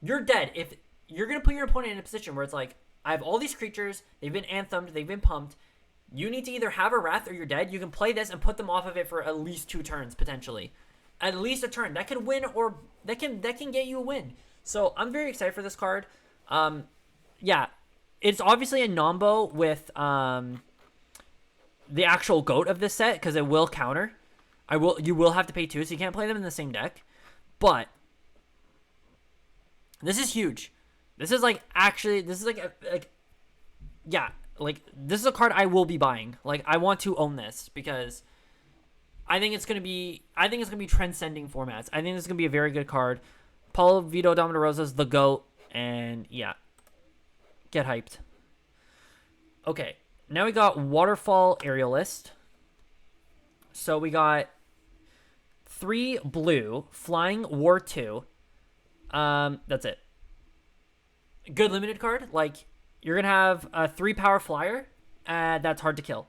[SPEAKER 1] you're dead. If you're gonna put your opponent in a position where it's like, I have all these creatures, they've been anthemed, they've been pumped. You need to either have a Wrath or you're dead. You can play this and put them off of it for at least 2 turns, potentially. At least a turn. That can win, or that can get you a win. So I'm very excited for this card. Yeah, it's obviously a nombo with the actual GOAT of this set, because it will counter. You will have to pay 2, so you can't play them in the same deck. But this is huge. This is like yeah. Like, this is a card I will be buying. Like, I want to own this because I think it's gonna be transcending formats. I think this is gonna be a very good card. Paulo Vito Domodorosa's the GOAT, and yeah, get hyped. Okay, now we got Waterfall Aerialist. So we got 3 blue, flying War 2. That's it. Good limited card. Like, you're going to have a 3 power flyer. That's hard to kill.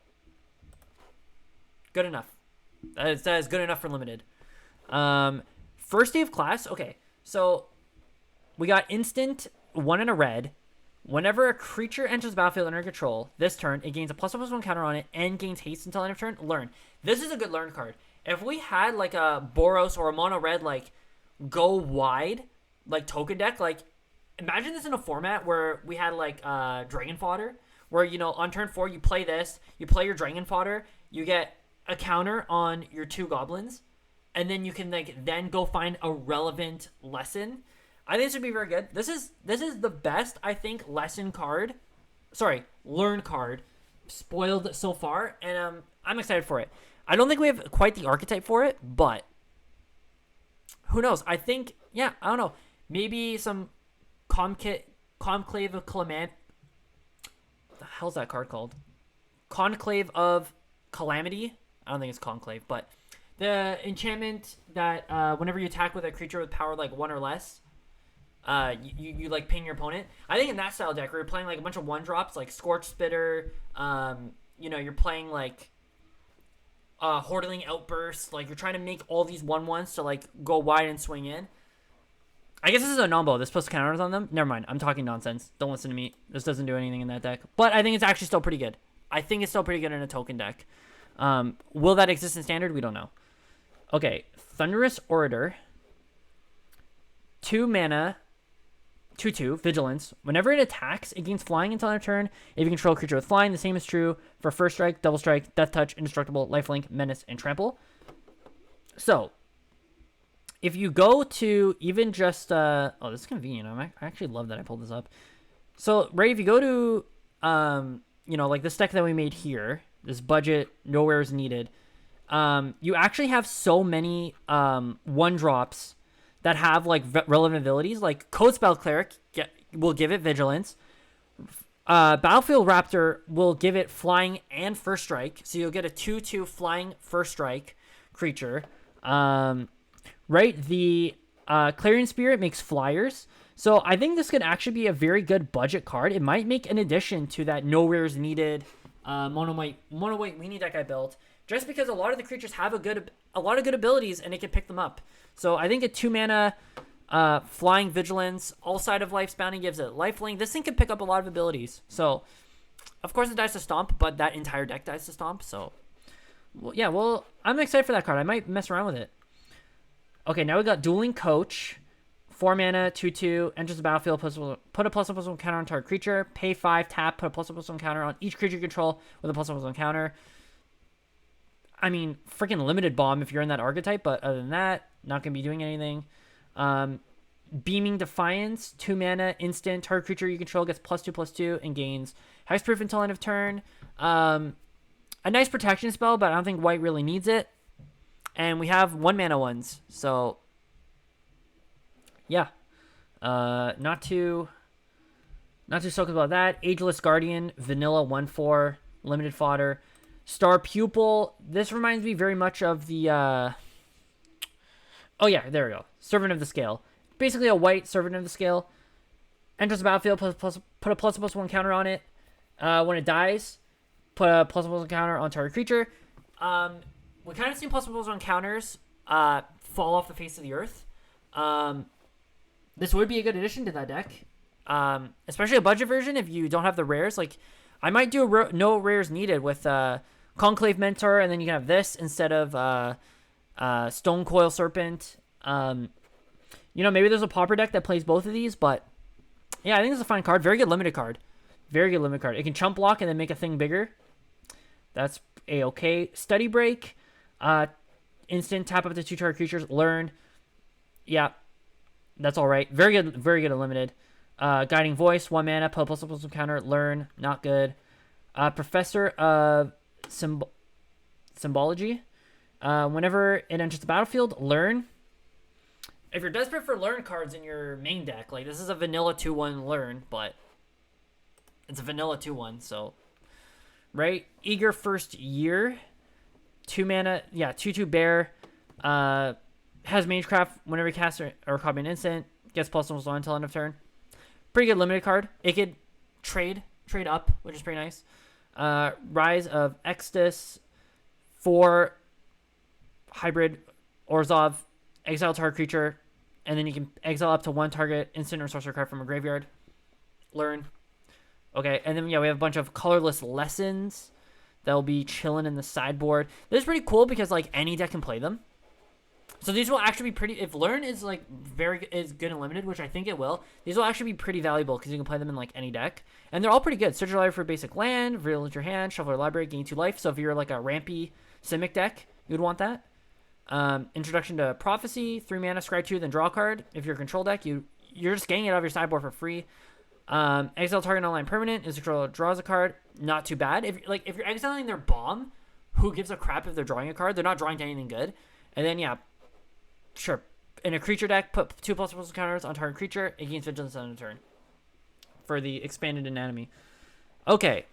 [SPEAKER 1] Good enough. That is good enough for limited. First day of class. Okay, so we got instant 1 and a red. Whenever a creature enters the battlefield under control this turn, it gains a +1/+1 counter on it and gains haste until end of turn. Learn. This is a good learn card. If we had like a Boros or a mono red, like go wide, like token deck, like imagine this in a format where we had like Dragon Fodder, where, you know, on turn 4 you play this, you play your Dragon Fodder, you get a counter on your 2 goblins, and then you can like then go find a relevant lesson. I think this would be very good. This is the best, I think, learn card spoiled so far, and I'm excited for it. I don't think we have quite the archetype for it, but who knows? I think, yeah, I don't know. Maybe some Conclave of Calamity. What the hell's that card called? Conclave of Calamity? I don't think it's Conclave, but the enchantment that whenever you attack with a creature with power like 1 or less, you like ping your opponent. I think in that style deck, where you're playing like a bunch of 1-drops, like Scorch Spitter, you know, you're playing like Hordeling Outburst, like you're trying to make all these 1/1s to like go wide and swing in. I guess this is a non-bow. This puts counters on them. Never mind. I'm talking nonsense. Don't listen to me. This doesn't do anything in that deck. But I think it's actually still pretty good. I think it's still pretty good in a token deck. Will that exist in Standard? We don't know. Okay. Thunderous Order. 2 mana. 2/2. Vigilance. Whenever it attacks, it gains flying until end of turn. If you control a creature with flying, the same is true for First Strike, Double Strike, Death Touch, Indestructible, Lifelink, Menace, and Trample. So, if you go to even just, oh, this is convenient. I actually love that I pulled this up. So, right, if you go to, you know, like this deck that we made here, this budget, nowhere is needed, you actually have so many 1-drops that have, like, relevant abilities. Like, Code Spell Cleric will give it Vigilance. Battlefield Raptor will give it Flying and First Strike. So you'll get a 2/2 Flying First Strike creature. Right, the Clarion Spirit makes flyers. So I think this could actually be a very good budget card. It might make an addition to that no rares needed mono white weenie deck I built, just because a lot of the creatures have a lot of good abilities and it can pick them up. So I think a 2 mana Flying Vigilance, all side of Life's Bounty gives it lifelink. This thing can pick up a lot of abilities. So of course it dies to Stomp, but that entire deck dies to Stomp. So well, yeah, well, I'm excited for that card. I might mess around with it. Okay, now we got Dueling Coach. 4 mana, 2/2, enters the battlefield, put a +1/+1 counter on target creature, pay 5, tap, put a +1/+1 counter on each creature you control with a +1/+1 counter. I mean, freaking limited bomb if you're in that archetype, but other than that, not going to be doing anything. Beaming Defiance, 2 mana, instant. Target creature you control gets +2/+2 and gains hexproof until end of turn. A nice protection spell, but I don't think white really needs it. And we have 1 mana ones, so yeah. Not too stoked about that. Ageless Guardian, vanilla 1/4, limited fodder. Star Pupil. This reminds me very much of the oh yeah, there we go. Servant of the Scale. Basically a white Servant of the Scale. Enters the battlefield, put a +1/+1 counter on it. When it dies, put a +1/+1 counter on target creature. We kind of seen +1/+1 counters fall off the face of the earth. This would be a good addition to that deck. Especially a budget version if you don't have the rares. Like, I might do no rares needed with Conclave Mentor, and then you can have this instead of Stone Coil Serpent. Maybe there's a pauper deck that plays both of these, but yeah, I think it's a fine card. Very good limited card. Very good limited card. It can chump block and then make a thing bigger. That's a-okay. Study Break. Instant, tap up to 2 target creatures. Learn. Yeah, that's all right. Very good unlimited. Guiding Voice, 1 mana, put a +1/+1 counter. Learn, not good. Professor of Symbology. Whenever it enters the battlefield, learn. If you're desperate for learn cards in your main deck, like this is a vanilla 2/1 learn, but it's a vanilla 2/1, so right. Eager First Year, 2 mana, yeah, 2/2 bear. Has Magecraft. Whenever you cast or copy an instant, gets +1/+1 until end of turn. Pretty good limited card. It could trade up, which is pretty nice. Rise of Extus, 4 hybrid Orzhov, exile target creature, and then you can exile up to 1 target instant or sorcerer card from a graveyard. Learn. Okay, and then yeah, we have a bunch of colorless lessons that'll be chilling in the sideboard. This is pretty cool because like any deck can play them. So these will actually be pretty. If Learn is like is good and limited, which I think it will, these will actually be pretty valuable because you can play them in like any deck, and they're all pretty good. Search your library for basic land, reveal into your hand, shuffle your library, gain 2 life. So if you're like a rampy Simic deck, you would want that. Introduction to Prophecy, 3 mana, scry 2, then draw a card. If you're a control deck, you're just getting it out of your sideboard for free. Exile target online permanent. Is control draws a card. Not too bad. If you're exiling their bomb, who gives a crap if they're drawing a card? They're not drawing to anything good. And then yeah. Sure. In a creature deck, put 2 +1/+1 counters on target creature. It gains vigilance on a turn for the expanded anatomy. Okay.